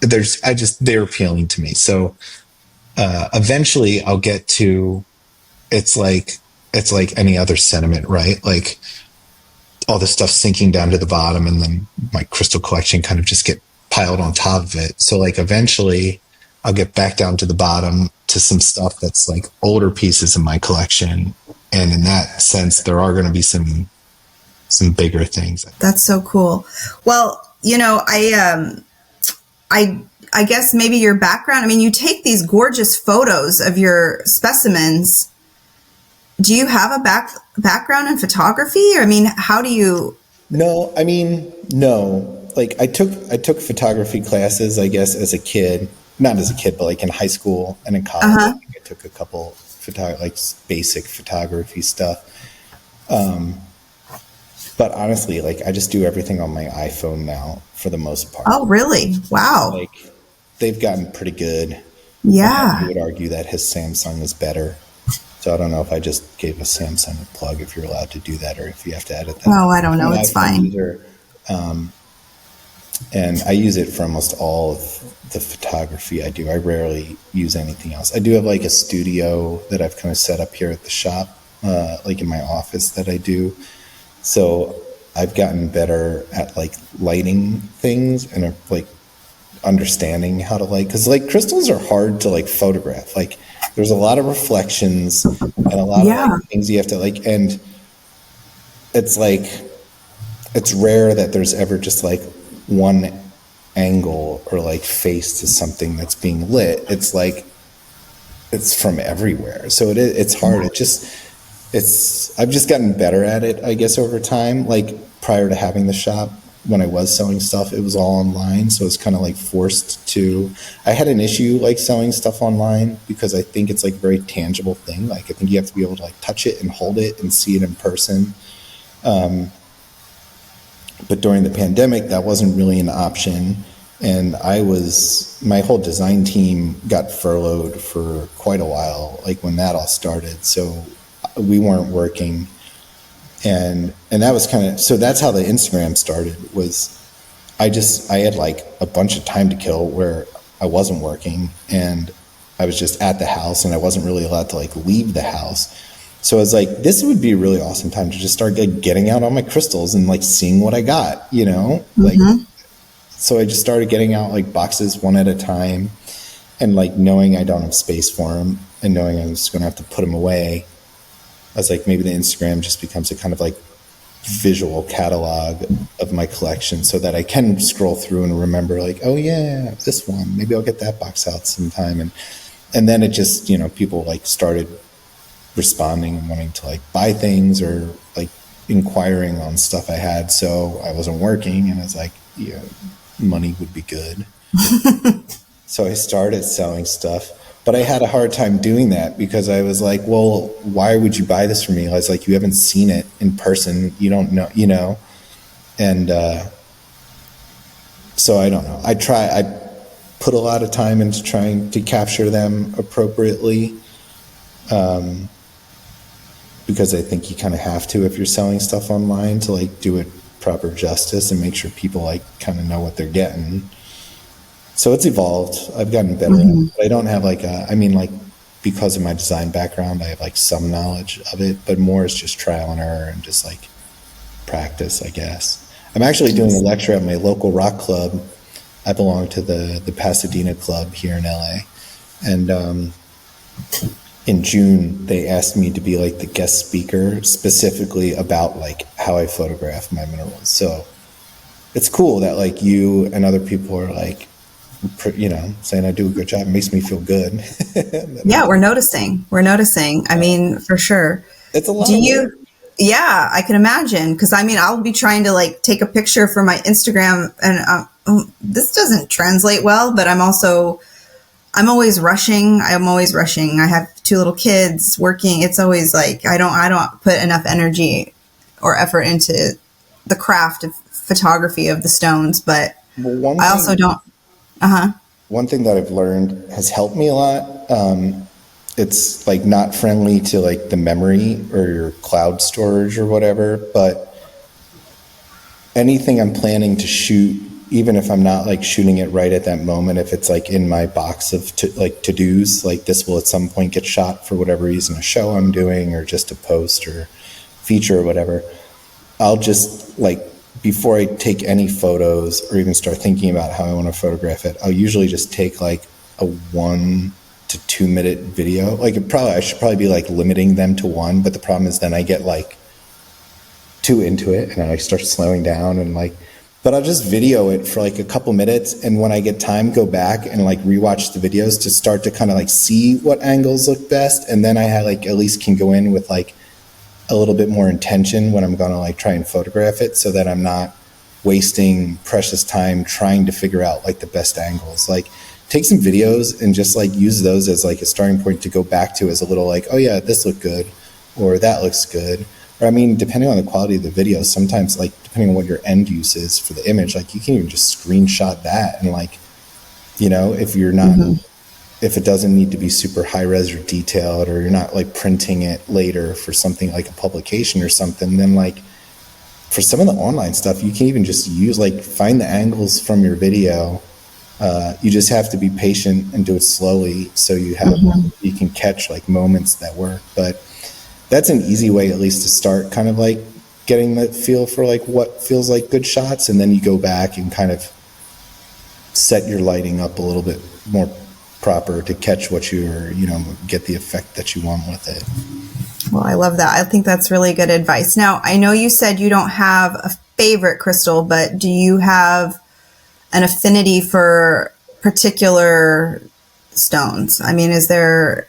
they're appealing to me. So eventually I'll get to, it's like it's like any other sediment, right? Like all this stuff sinking down to the bottom, and then my crystal collection kind of just get piled on top of it. So like eventually I'll get back down to the bottom to some stuff that's like older pieces in my collection. And in that sense, there are going to be some bigger things. That's so cool. Well, you know, I guess maybe your background, I mean, you take these gorgeous photos of your specimens. Do you have a background in photography? I mean, how do you? No. Like I took photography classes, I guess, as a kid. Not as a kid, but like in high school and in college. I think I took a couple like basic photography stuff. But honestly, like I just do everything on my iPhone now for the most part. Oh, really? Wow. Like they've gotten pretty good. Yeah. I would argue that his Samsung is better. So I don't know if I just gave a Samsung a plug, if you're allowed to do that, or if you have to edit that. Oh, I don't know. It's fine. User, and I use it for almost all of the photography I do. I rarely use anything else. I do have like a studio that I've kind of set up here at the shop, like in my office that I do. So I've gotten better at like lighting things and like understanding how to light, because like crystals are hard to like photograph. Like there's a lot of reflections and a lot of like, things you have to like, and it's like, it's rare that there's ever just like one angle or like face to something that's being lit. It's like, it's from everywhere. So it's hard. I've just gotten better at it, I guess, over time. Like prior to having the shop, when I was selling stuff, it was all online. So it's kind of like forced to, I had an issue like selling stuff online because I think it's like a very tangible thing. Like I think you have to be able to like touch it and hold it and see it in person. But during the pandemic, that wasn't really an option. And my whole design team got furloughed for quite a while, like when that all started. So we weren't working. And that was kind of, so that's how the Instagram started, was I had like a bunch of time to kill where I wasn't working and I was just at the house and I wasn't really allowed to like leave the house. So I was like, this would be a really awesome time to just start like getting out all my crystals and like seeing what I got, you know, like, so I just started getting out like boxes one at a time and like knowing I don't have space for them and knowing I was going to have to put them away. I was like, maybe the Instagram just becomes a kind of like visual catalog of my collection so that I can scroll through and remember like, oh yeah, this one, maybe I'll get that box out sometime. And then it just, you know, people like started responding and wanting to like buy things or like inquiring on stuff I had. So I wasn't working and I was like, yeah, money would be good. So I started selling stuff, but I had a hard time doing that because I was like, well, why would you buy this from me? I was like, you haven't seen it in person. You don't know, you know? And, so I don't know. I put a lot of time into trying to capture them appropriately. Because I think you kind of have to if you're selling stuff online to like do it proper justice and make sure people like kind of know what they're getting. So it's evolved. I've gotten better at it. But I don't have like because of my design background, I have like some knowledge of it, but more is just trial and error and just like practice, I guess. I'm actually doing a lecture at my local rock club. I belong to the Pasadena club here in LA. And in June, they asked me to be like the guest speaker specifically about like how I photograph my minerals. So it's cool that like you and other people are like, you know, saying I do a good job. It makes me feel good. Yeah, we're noticing. I mean, for sure. It's a lot of work. Yeah, I can imagine. Because I mean, I'll be trying to like take a picture for my Instagram and this doesn't translate well, but I'm always rushing. I have 2 little kids working. It's always like, I don't put enough energy or effort into the craft of photography of the stones, but I also don't. One thing that I've learned has helped me a lot. It's like not friendly to like the memory or your cloud storage or whatever, but anything I'm planning to shoot, even if I'm not like shooting it right at that moment, if it's like in my box of to-dos, like this will at some point get shot for whatever reason, a show I'm doing or just a post or feature or whatever, I'll just like, before I take any photos or even start thinking about how I want to photograph it, I'll usually just take like a 1 to 2 minute video. Like I should probably be like limiting them to 1, but the problem is then I get like too into it and I start slowing down and like, but I'll just video it for like a couple minutes, and when I get time, go back and like rewatch the videos to start to kind of like see what angles look best, and then I like at least can go in with like a little bit more intention when I'm gonna like try and photograph it, so that I'm not wasting precious time trying to figure out like the best angles. Like take some videos and just like use those as like a starting point to go back to as a little like, oh yeah, this looked good, or that looks good. Or I mean, depending on the quality of the video, sometimes like depending on what your end use is for the image, like you can even just screenshot that and like, you know, if you're not, if it doesn't need to be super high res or detailed, or you're not like printing it later for something like a publication or something, then like for some of the online stuff, you can even just use like find the angles from your video. You just have to be patient and do it slowly, so you have you can catch like moments that work. But that's an easy way at least to start kind of like getting the feel for like what feels like good shots, and then you go back and kind of set your lighting up a little bit more proper to catch what you're, you know, get the effect that you want with it. Well, I love that. I think that's really good advice. Now, I know you said you don't have a favorite crystal, but do you have an affinity for particular stones? I mean, is there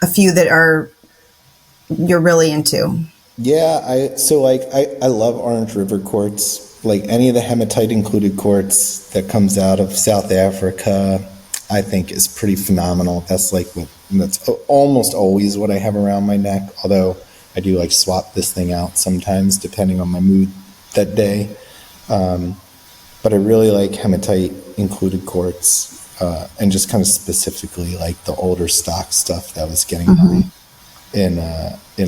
a few that you're really into? Yeah, I love Orange River quartz. Like any of the hematite included quartz that comes out of South Africa, I think is pretty phenomenal. That's almost always what I have around my neck, although I do like swap this thing out sometimes depending on my mood that day. But I really like hematite included quartz, and just kind of specifically like the older stock stuff that was getting by in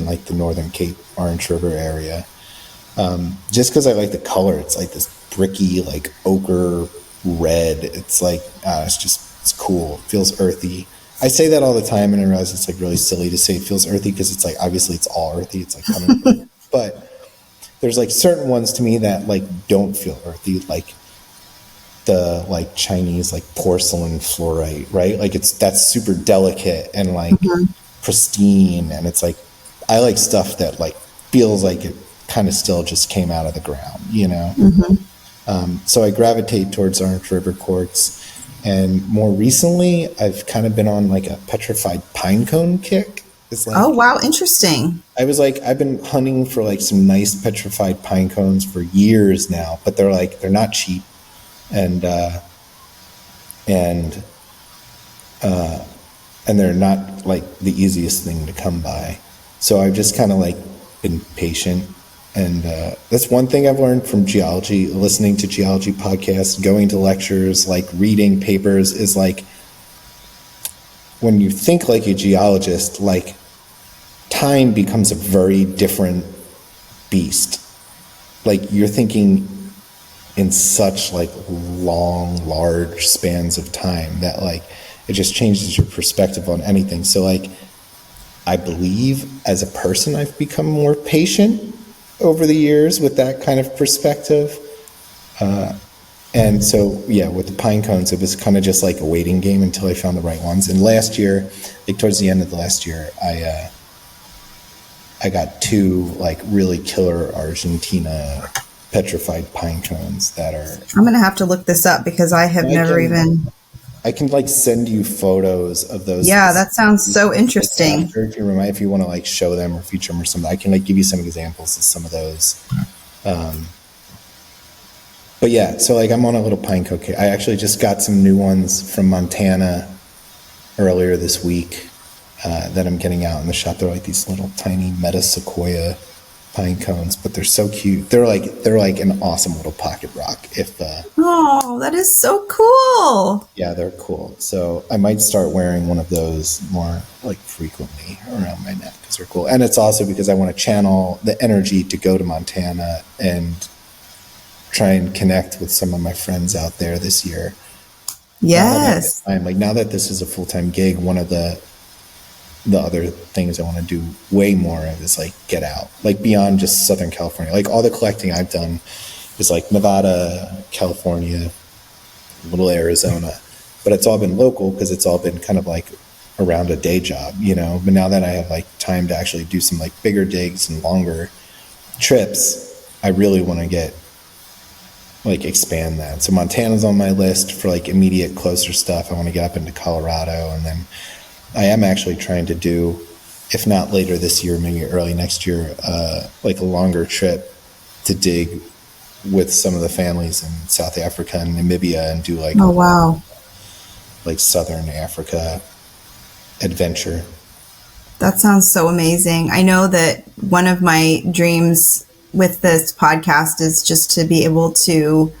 like the Northern Cape, Orange River area. Just because I like the color. It's like this bricky, like ochre red. It's like, it's cool. It feels earthy. I say that all the time, and I realize it's like really silly to say it feels earthy, because it's like, obviously it's all earthy. It's like 100%. But there's like certain ones to me that like don't feel earthy, like the like Chinese like porcelain fluorite, right? Like that's super delicate and like pristine, and it's like I like stuff that like feels like it kind of still just came out of the ground, you know. So I gravitate towards Orange River quartz, and more recently I've kind of been on like a petrified pine cone kick. It's like, oh wow, interesting. I've been hunting for like some nice petrified pine cones for years now, but they're not cheap, and they're not like the easiest thing to come by. So I've just kind of like been patient. And that's one thing I've learned from geology, listening to geology podcasts, going to lectures, like reading papers, is like when you think like a geologist, like time becomes a very different beast. Like you're thinking in such like long, large spans of time that like it just changes your perspective on anything. So like I believe as a person I've become more patient over the years with that kind of perspective. And so, yeah, with the pine cones, it was kind of just like a waiting game until I found the right ones. And last year, like towards the end of the last year, I got 2 like really killer Argentina petrified pine cones that are... I'm going to have to look this up because I have never even... I can like send you photos of those. Yeah, that sounds so interesting. If you want to like show them or feature them or something, I can like give you some examples of some of those. But yeah, so like I'm on a little pine cone kick. I actually just got some new ones from Montana earlier this week that I'm getting out in the shop. They're like these little tiny meta sequoia pine cones, but they're so cute. They're like an awesome little pocket rock. Oh, that is so cool. Yeah, they're cool. So I might start wearing one of those more like frequently around my neck because they're cool. And it's also because I want to channel the energy to go to Montana and try and connect with some of my friends out there this year. Yes. Now that this is a full-time gig, one of the other things I want to do way more of is like get out, like beyond just Southern California. Like all the collecting I've done is like Nevada, California, a little Arizona, but it's all been local because it's all been kind of like around a day job, you know. But now that I have like time to actually do some like bigger digs and longer trips, I really want to expand that. So Montana's on my list for like immediate closer stuff. I want to get up into Colorado, and then I am actually trying to do, if not later this year, maybe early next year, like a longer trip to dig with some of the families in South Africa and Namibia and do like, oh, wow, like Southern Africa adventure. That sounds so amazing. I know that one of my dreams with this podcast is just to be able to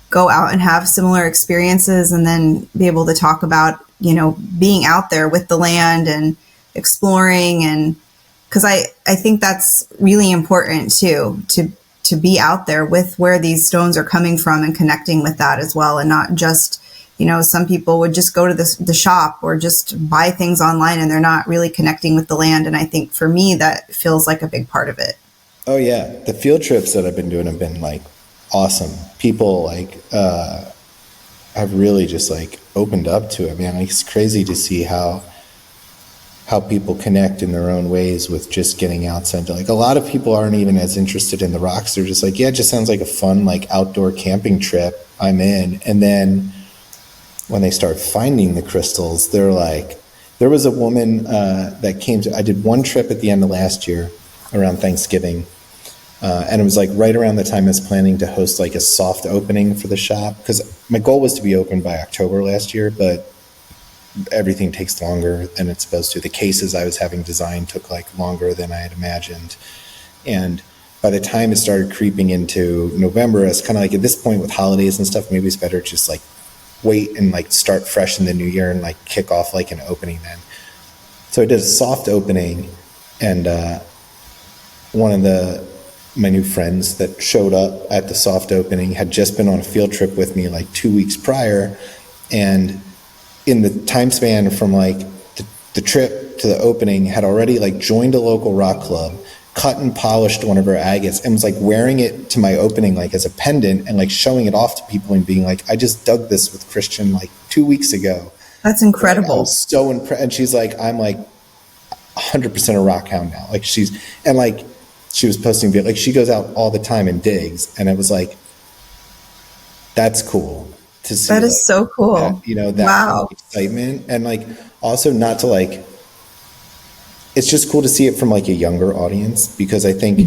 go out and have similar experiences and then be able to talk about, you know, being out there with the land and exploring. And because I think that's really important too, to be out there with where these stones are coming from and connecting with that as well. And not just, you know, some people would just go to the shop or just buy things online and they're not really connecting with the land. And I think for me, that feels like a big part of it. Oh yeah. The field trips that I've been doing have been like awesome. People like, have really just like opened up to it, man. Like, it's crazy to see how people connect in their own ways with just getting outside. Like a lot of people aren't even as interested in the rocks. They're just like, yeah, it just sounds like a fun, like outdoor camping trip. I'm in. And then when they start finding the crystals, they're like, there was a woman that came to, I did one trip at the end of last year around Thanksgiving. And it was like right around the time I was planning to host like a soft opening for the shop, because my goal was to be open by October last year, but everything takes longer than it's supposed to. The cases I was having designed took like longer than I had imagined. And by the time it started creeping into November, it's kind of like at this point with holidays and stuff, maybe it's better to just like wait and like start fresh in the new year and like kick off like an opening then. So I did a soft opening, and one of my new friends that showed up at the soft opening had just been on a field trip with me like 2 weeks prior. And in the time span from like the trip to the opening, had already like joined a local rock club, cut and polished one of her agates, and was like wearing it to my opening like as a pendant and like showing it off to people and being like, I just dug this with Christian like 2 weeks ago. That's incredible. I was so impressed. And she's like, I'm like 100% a rock hound now. Like she was posting video, like she goes out all the time and digs, and it was like, that's cool to see. That is so cool. That, you know, that wow. kind of excitement, and like also not to like, it's just cool to see it from like a younger audience, because I think,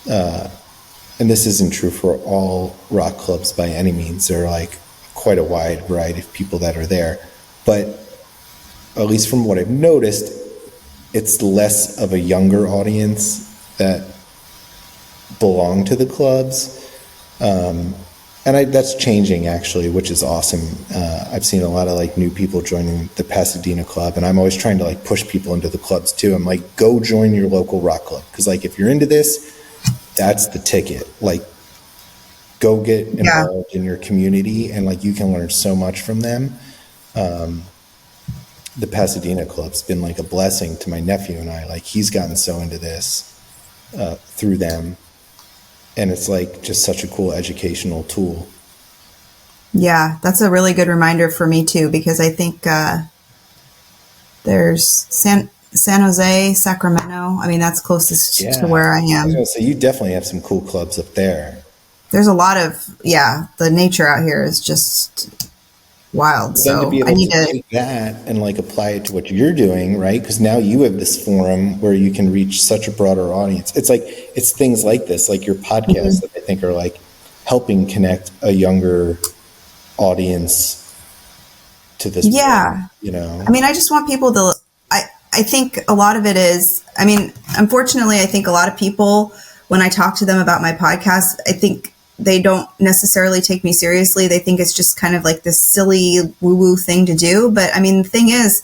and this isn't true for all rock clubs by any means, there are like quite a wide variety of people that are there, but at least from what I've noticed, it's less of a younger audience that belong to the clubs. And that's changing actually, which is awesome. I've seen a lot of like new people joining the Pasadena club, and I'm always trying to like push people into the clubs too. I'm like, go join your local rock club. Cause like, if you're into this, that's the ticket. Like go get involved in your community, and like, you can learn so much from them. The Pasadena club's been like a blessing to my nephew and I. Like, he's gotten so into this through them, and it's like just such a cool educational tool. Yeah, that's a really good reminder for me too, because I think there's San Jose, Sacramento. I mean, that's closest to where I am. So you definitely have some cool clubs up there. There's a lot of, the nature out here is just wild. So to be able to take that and like apply it to what you're doing, right? Because now you have this forum where you can reach such a broader audience. It's like, it's things like this, like your podcast, that I think are like helping connect a younger audience to this. Yeah. You know, I mean, I just want people to, I think a lot of it is, I mean, unfortunately, I think a lot of people, when I talk to them about my podcast, I think they don't necessarily take me seriously. They think it's just kind of like this silly woo-woo thing to do. But I mean, the thing is,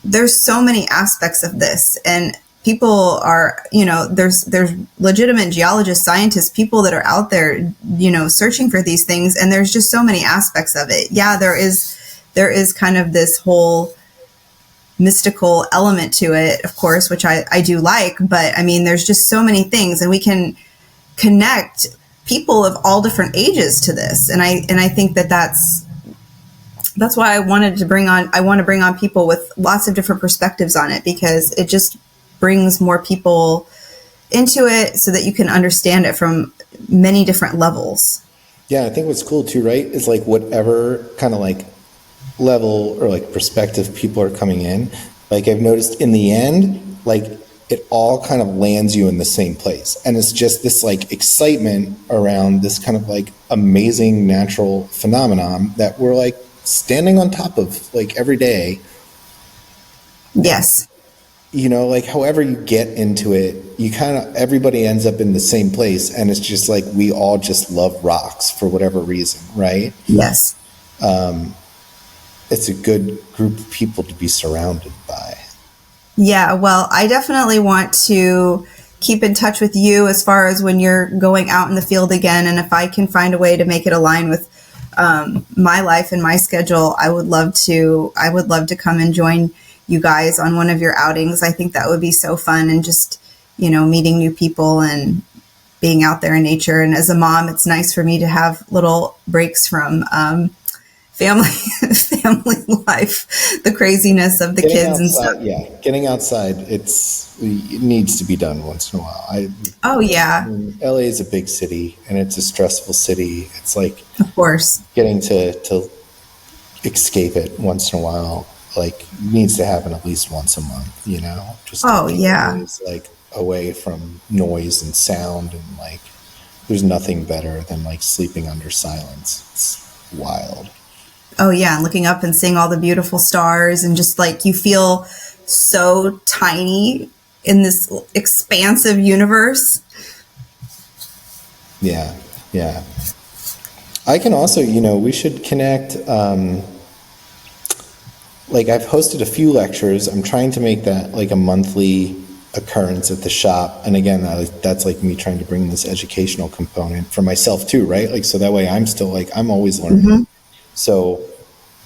there's so many aspects of this, and people are, there's legitimate geologists, scientists, people that are out there, searching for these things. And there's just so many aspects of it. Yeah, there is kind of this whole mystical element to it, of course, which I do like. But I mean, there's just so many things, and we can connect people of all different ages to this. And I think that's why I want to bring on people with lots of different perspectives on it, because it just brings more people into it so that you can understand it from many different levels. Yeah, I think what's cool too, right, is like whatever kind of like level or like perspective people are coming in, like I've noticed in the end, like it all kind of lands you in the same place. And it's just this like excitement around this kind of like amazing natural phenomenon that we're like standing on top of like every day. Yes. Like however you get into it, you kind of, everybody ends up in the same place. And it's just like, we all just love rocks for whatever reason, right? Yes. It's a good group of people to be surrounded by. Yeah, well, I definitely want to keep in touch with you as far as when you're going out in the field again. And if I can find a way to make it align with my life and my schedule, I would love to come and join you guys on one of your outings. I think that would be so fun, and just, meeting new people and being out there in nature. And as a mom, it's nice for me to have little breaks from family life, the craziness of the Getting kids outside, and stuff. Yeah, getting outside, it needs to be done once in a while. LA is a big city, and it's a stressful city. It's like, of course, getting to escape it once in a while, like, needs to happen at least once a month, just like away from noise and sound, and like there's nothing better than like sleeping under silence. It's wild. Oh yeah, and looking up and seeing all the beautiful stars, and just like you feel so tiny in this expansive universe. Yeah. I can also, we should connect. Like I've hosted a few lectures. I'm trying to make that like a monthly occurrence at the shop. And again, that's like me trying to bring this educational component for myself too, right? Like, so that way I'm still like, I'm always learning. Mm-hmm. So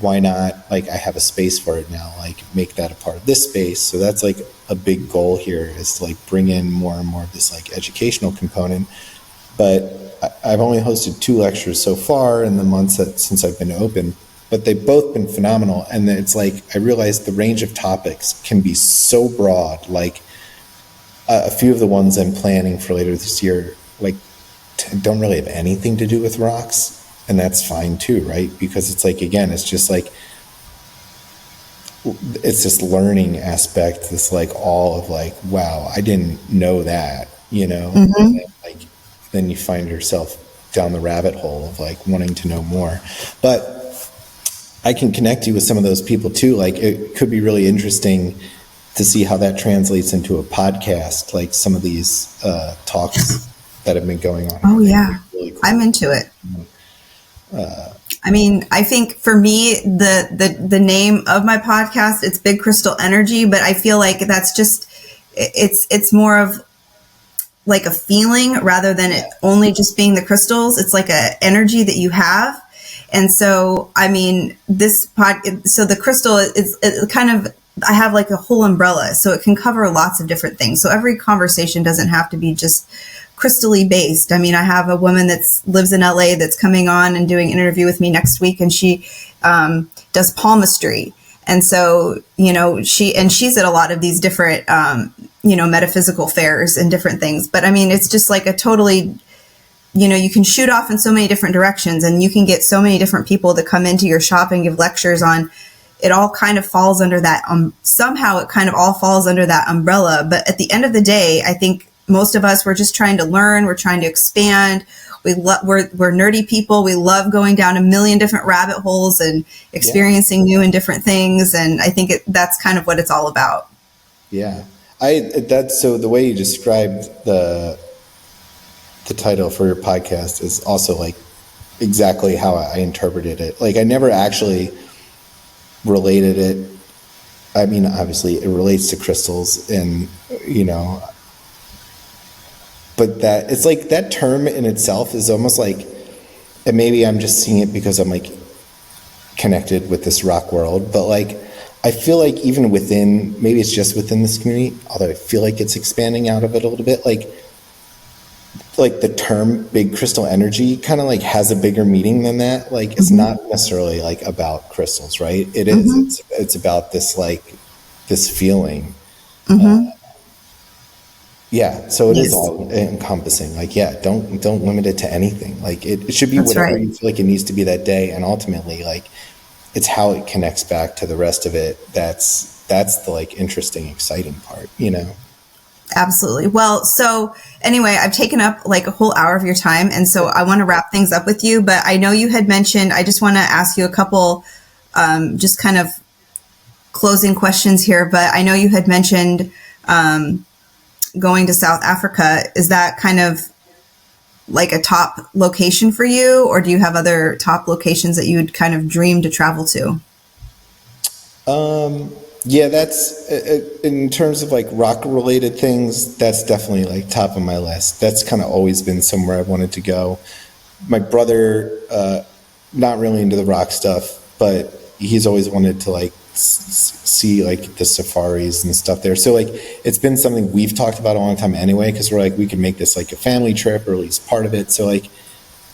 why not, like, I have a space for it now, like make that a part of this space. So that's like a big goal here, is to like bring in more and more of this like educational component. But I've only hosted 2 lectures so far in the months since I've been open, but they've both been phenomenal. And it's like, I realized the range of topics can be so broad. Like a few of the ones I'm planning for later this year, like don't really have anything to do with rocks. And that's fine too, right? Because it's like, again, it's just like, it's this learning aspect, this like all of like, wow, I didn't know that, Mm-hmm. And then, like, then you find yourself down the rabbit hole of like wanting to know more. But I can connect you with some of those people too. Like it could be really interesting to see how that translates into a podcast, like some of these talks that have been going on. Oh yeah, really cool. I'm into it. I mean, I think for me, the name of my podcast, it's Big Crystal Energy, but I feel like that's just, it's more of like a feeling rather than it only just being the crystals. It's like a energy that you have. And so, I mean, so the crystal is kind of, I have like a whole umbrella, so it can cover lots of different things. So every conversation doesn't have to be just crystally based. I mean, I have a woman that lives in LA that's coming on and doing an interview with me next week, and she does palmistry. And so, she's at a lot of these different, metaphysical fairs and different things. But I mean, it's just like a totally, you can shoot off in so many different directions, and you can get so many different people to come into your shop and give lectures on. It all kind of falls under that. Somehow it kind of all falls under that umbrella. But at the end of the day, I think most of us, we're just trying to learn. We're trying to expand. We're nerdy people. We love going down a million different rabbit holes and experiencing new and different things. And I think that's kind of what it's all about. Yeah. So the way you described the title for your podcast is also like exactly how I interpreted it. Like I never actually related it I mean, obviously it relates to crystals and, but that it's like that term in itself is almost like, and maybe I'm just seeing it because I'm like connected with this rock world, but like, I feel like even within, maybe it's just within this community, although I feel like it's expanding out of it a little bit, like the term big crystal energy kind of like has a bigger meaning than that. Like it's not necessarily like about crystals, right? It is, it's about this, like this feeling. Yeah. So it is all encompassing. Like, yeah, don't limit it to anything. Like it should be whatever you feel like it needs to be that day. And ultimately, like it's how it connects back to the rest of it. That's the like interesting, exciting part, Absolutely. Well, so anyway, I've taken up like a whole hour of your time. And so I want to wrap things up with you, but I know you had mentioned, I just want to ask you a couple, just kind of closing questions here, but I know you had mentioned, going to South Africa. Is that kind of like a top location for you, or do you have other top locations that you would kind of dream to travel to? Yeah, that's in terms of like rock related things, that's definitely like top of my list. That's kind of always been somewhere I've wanted to go. My brother, not really into the rock stuff, but he's always wanted to like see like the safaris and stuff there. So like it's been something we've talked about a long time anyway, because we're like, we could make this like a family trip or at least part of it. So like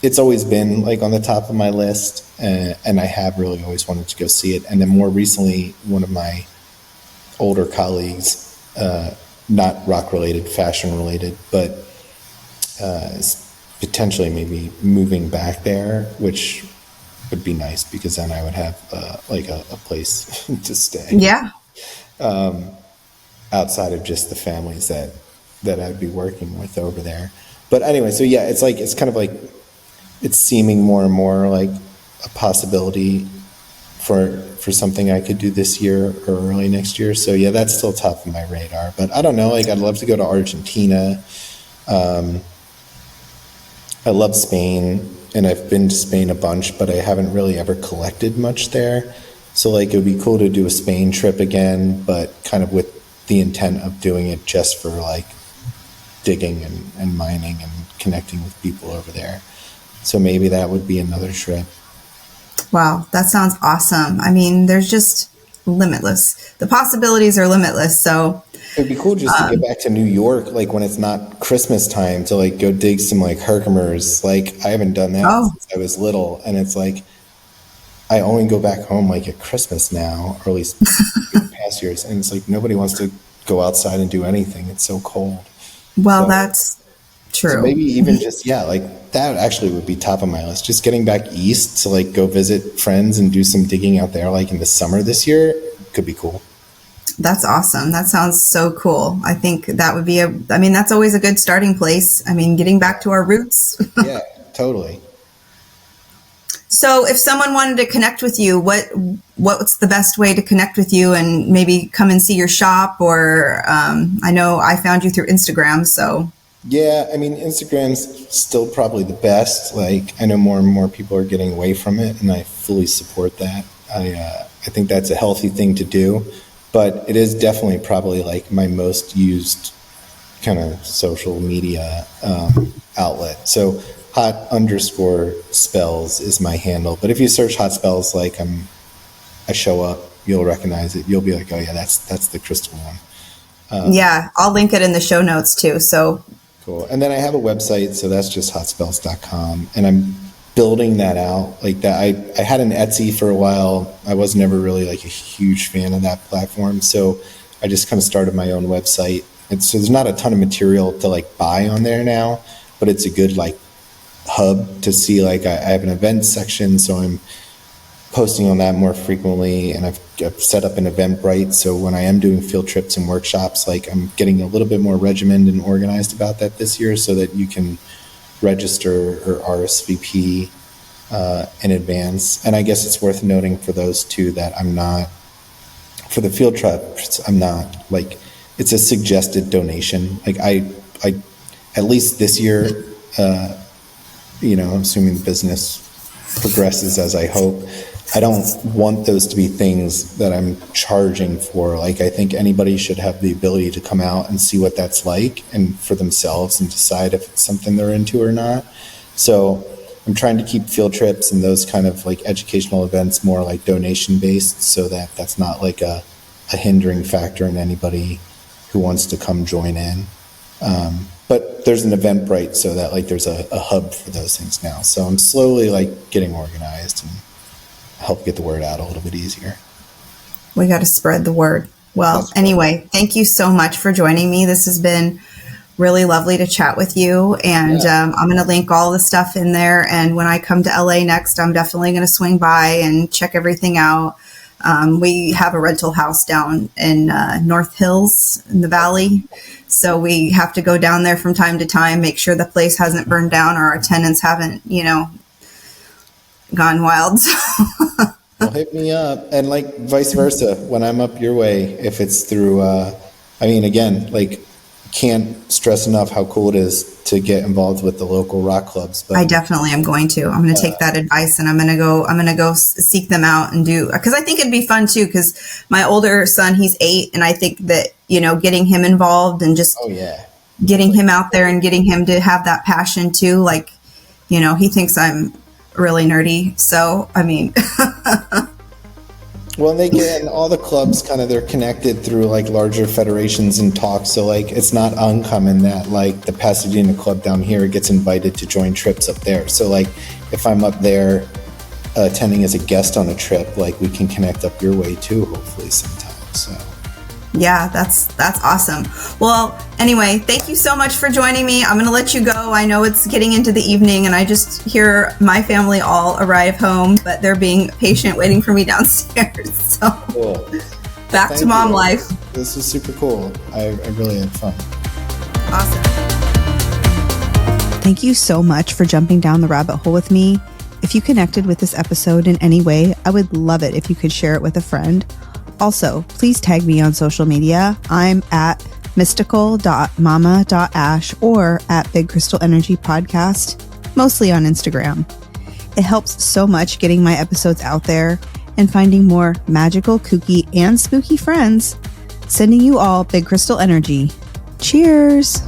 it's always been like on the top of my list, and I have really always wanted to go see it. And then more recently, one of my older colleagues, not rock related, fashion related, but is potentially maybe moving back there, which would be nice because then I would have like a place to stay. Yeah. Outside of just the families that I'd be working with over there. But anyway, so yeah, it's like, it's kind of like, it's seeming more and more like a possibility for something I could do this year or early next year. So yeah, that's still top of my radar, but I don't know, like I'd love to go to Argentina. I love Spain, and I've been to Spain a bunch, but I haven't really ever collected much there. So like it would be cool to do a Spain trip again, but kind of with the intent of doing it just for like digging and mining and connecting with people over there. So maybe that would be another trip. Wow, that sounds awesome. I mean, there's just limitless. The possibilities are limitless. So it'd be cool just to get back to New York, like when it's not Christmas time, to like go dig some like Herkimers. Like I haven't done that since I was little, and it's like I only go back home like at Christmas now, or at least past years, and it's like nobody wants to go outside and do anything. It's so cold. Well, that's true. So maybe even just, yeah, like that actually would be top of my list. Just getting back east to like go visit friends and do some digging out there like in the summer this year could be cool. That's awesome. That sounds so cool. I think that would be that's always a good starting place. I mean, getting back to our roots. Yeah, totally. So if someone wanted to connect with you, what's the best way to connect with you and maybe come and see your shop? Or I know I found you through Instagram, so. Yeah, I mean, Instagram's still probably the best. Like, I know more and more people are getting away from it, and I fully support that. I think that's a healthy thing to do, but it is definitely probably like my most used kind of social media outlet. So hot_spells is my handle. But if you search hot spells, like I show up, you'll recognize it. You'll be like, oh yeah, that's the crystal one. Yeah, I'll link it in the show notes too. So cool. And then I have a website, so that's just hotspells.com, and I'm building that out like that. I had an Etsy for a while. I was never really like a huge fan of that platform, so I just kind of started my own website. And so there's not a ton of material to like buy on there now, but it's a good like hub to see. Like I have an event section, so I'm posting on that more frequently, and I've set up an Eventbrite, so when I am doing field trips and workshops, like I'm getting a little bit more regimented and organized about that this year, so that you can register or RSVP in advance. And I guess it's worth noting for those two that I'm not, for the field trips, I'm not like, it's a suggested donation. Like I at least this year, assuming the business progresses as I hope. I don't want those to be things that I'm charging for. Like, I think anybody should have the ability to come out and see what that's like and for themselves and decide if it's something they're into or not. So I'm trying to keep field trips and those kind of like educational events more like donation based, so that that's not like a hindering factor in anybody who wants to come join in. But there's an Eventbrite, so that like there's a hub for those things now. So I'm slowly like getting organized and help get the word out a little bit easier. We got to spread the word. Well, anyway, thank you so much for joining me. This has been really lovely to chat with you. And I'm going to link all the stuff in there. And when I come to LA next, I'm definitely going to swing by and check everything out. We have a rental house down in North Hills in the Valley. So we have to go down there from time to time, make sure the place hasn't burned down or our tenants haven't, gone wild. Well, hit me up. And like vice versa, when I'm up your way, if it's through, again, like can't stress enough how cool it is to get involved with the local rock clubs. But I definitely am going to. I'm going to take that advice and I'm going to go seek them out and do, because I think it'd be fun too. Because my older son, he's 8, and I think that getting him involved and just getting him out there and getting him to have that passion too. Like, he thinks I'm really nerdy. So I mean. Well, and all the clubs they're connected through like larger federations and talks. So like it's not uncommon that like the Pasadena club down here gets invited to join trips up there. So like if I'm up there attending as a guest on a trip, like we can connect up your way too, hopefully sometime. So yeah, that's awesome. Well, anyway, thank you so much for joining me. I'm going to let you go. I know it's getting into the evening and I just hear my family all arrive home, but they're being patient waiting for me downstairs. So cool. Back to mom life. This was super cool. I really had fun. Awesome. Thank you so much for jumping down the rabbit hole with me. If you connected with this episode in any way, I would love it if you could share it with a friend. Also, please tag me on social media. I'm at mystical.mama.ash or at Big Crystal Energy Podcast, mostly on Instagram. It helps so much getting my episodes out there and finding more magical, kooky, and spooky friends. Sending you all Big Crystal Energy. Cheers!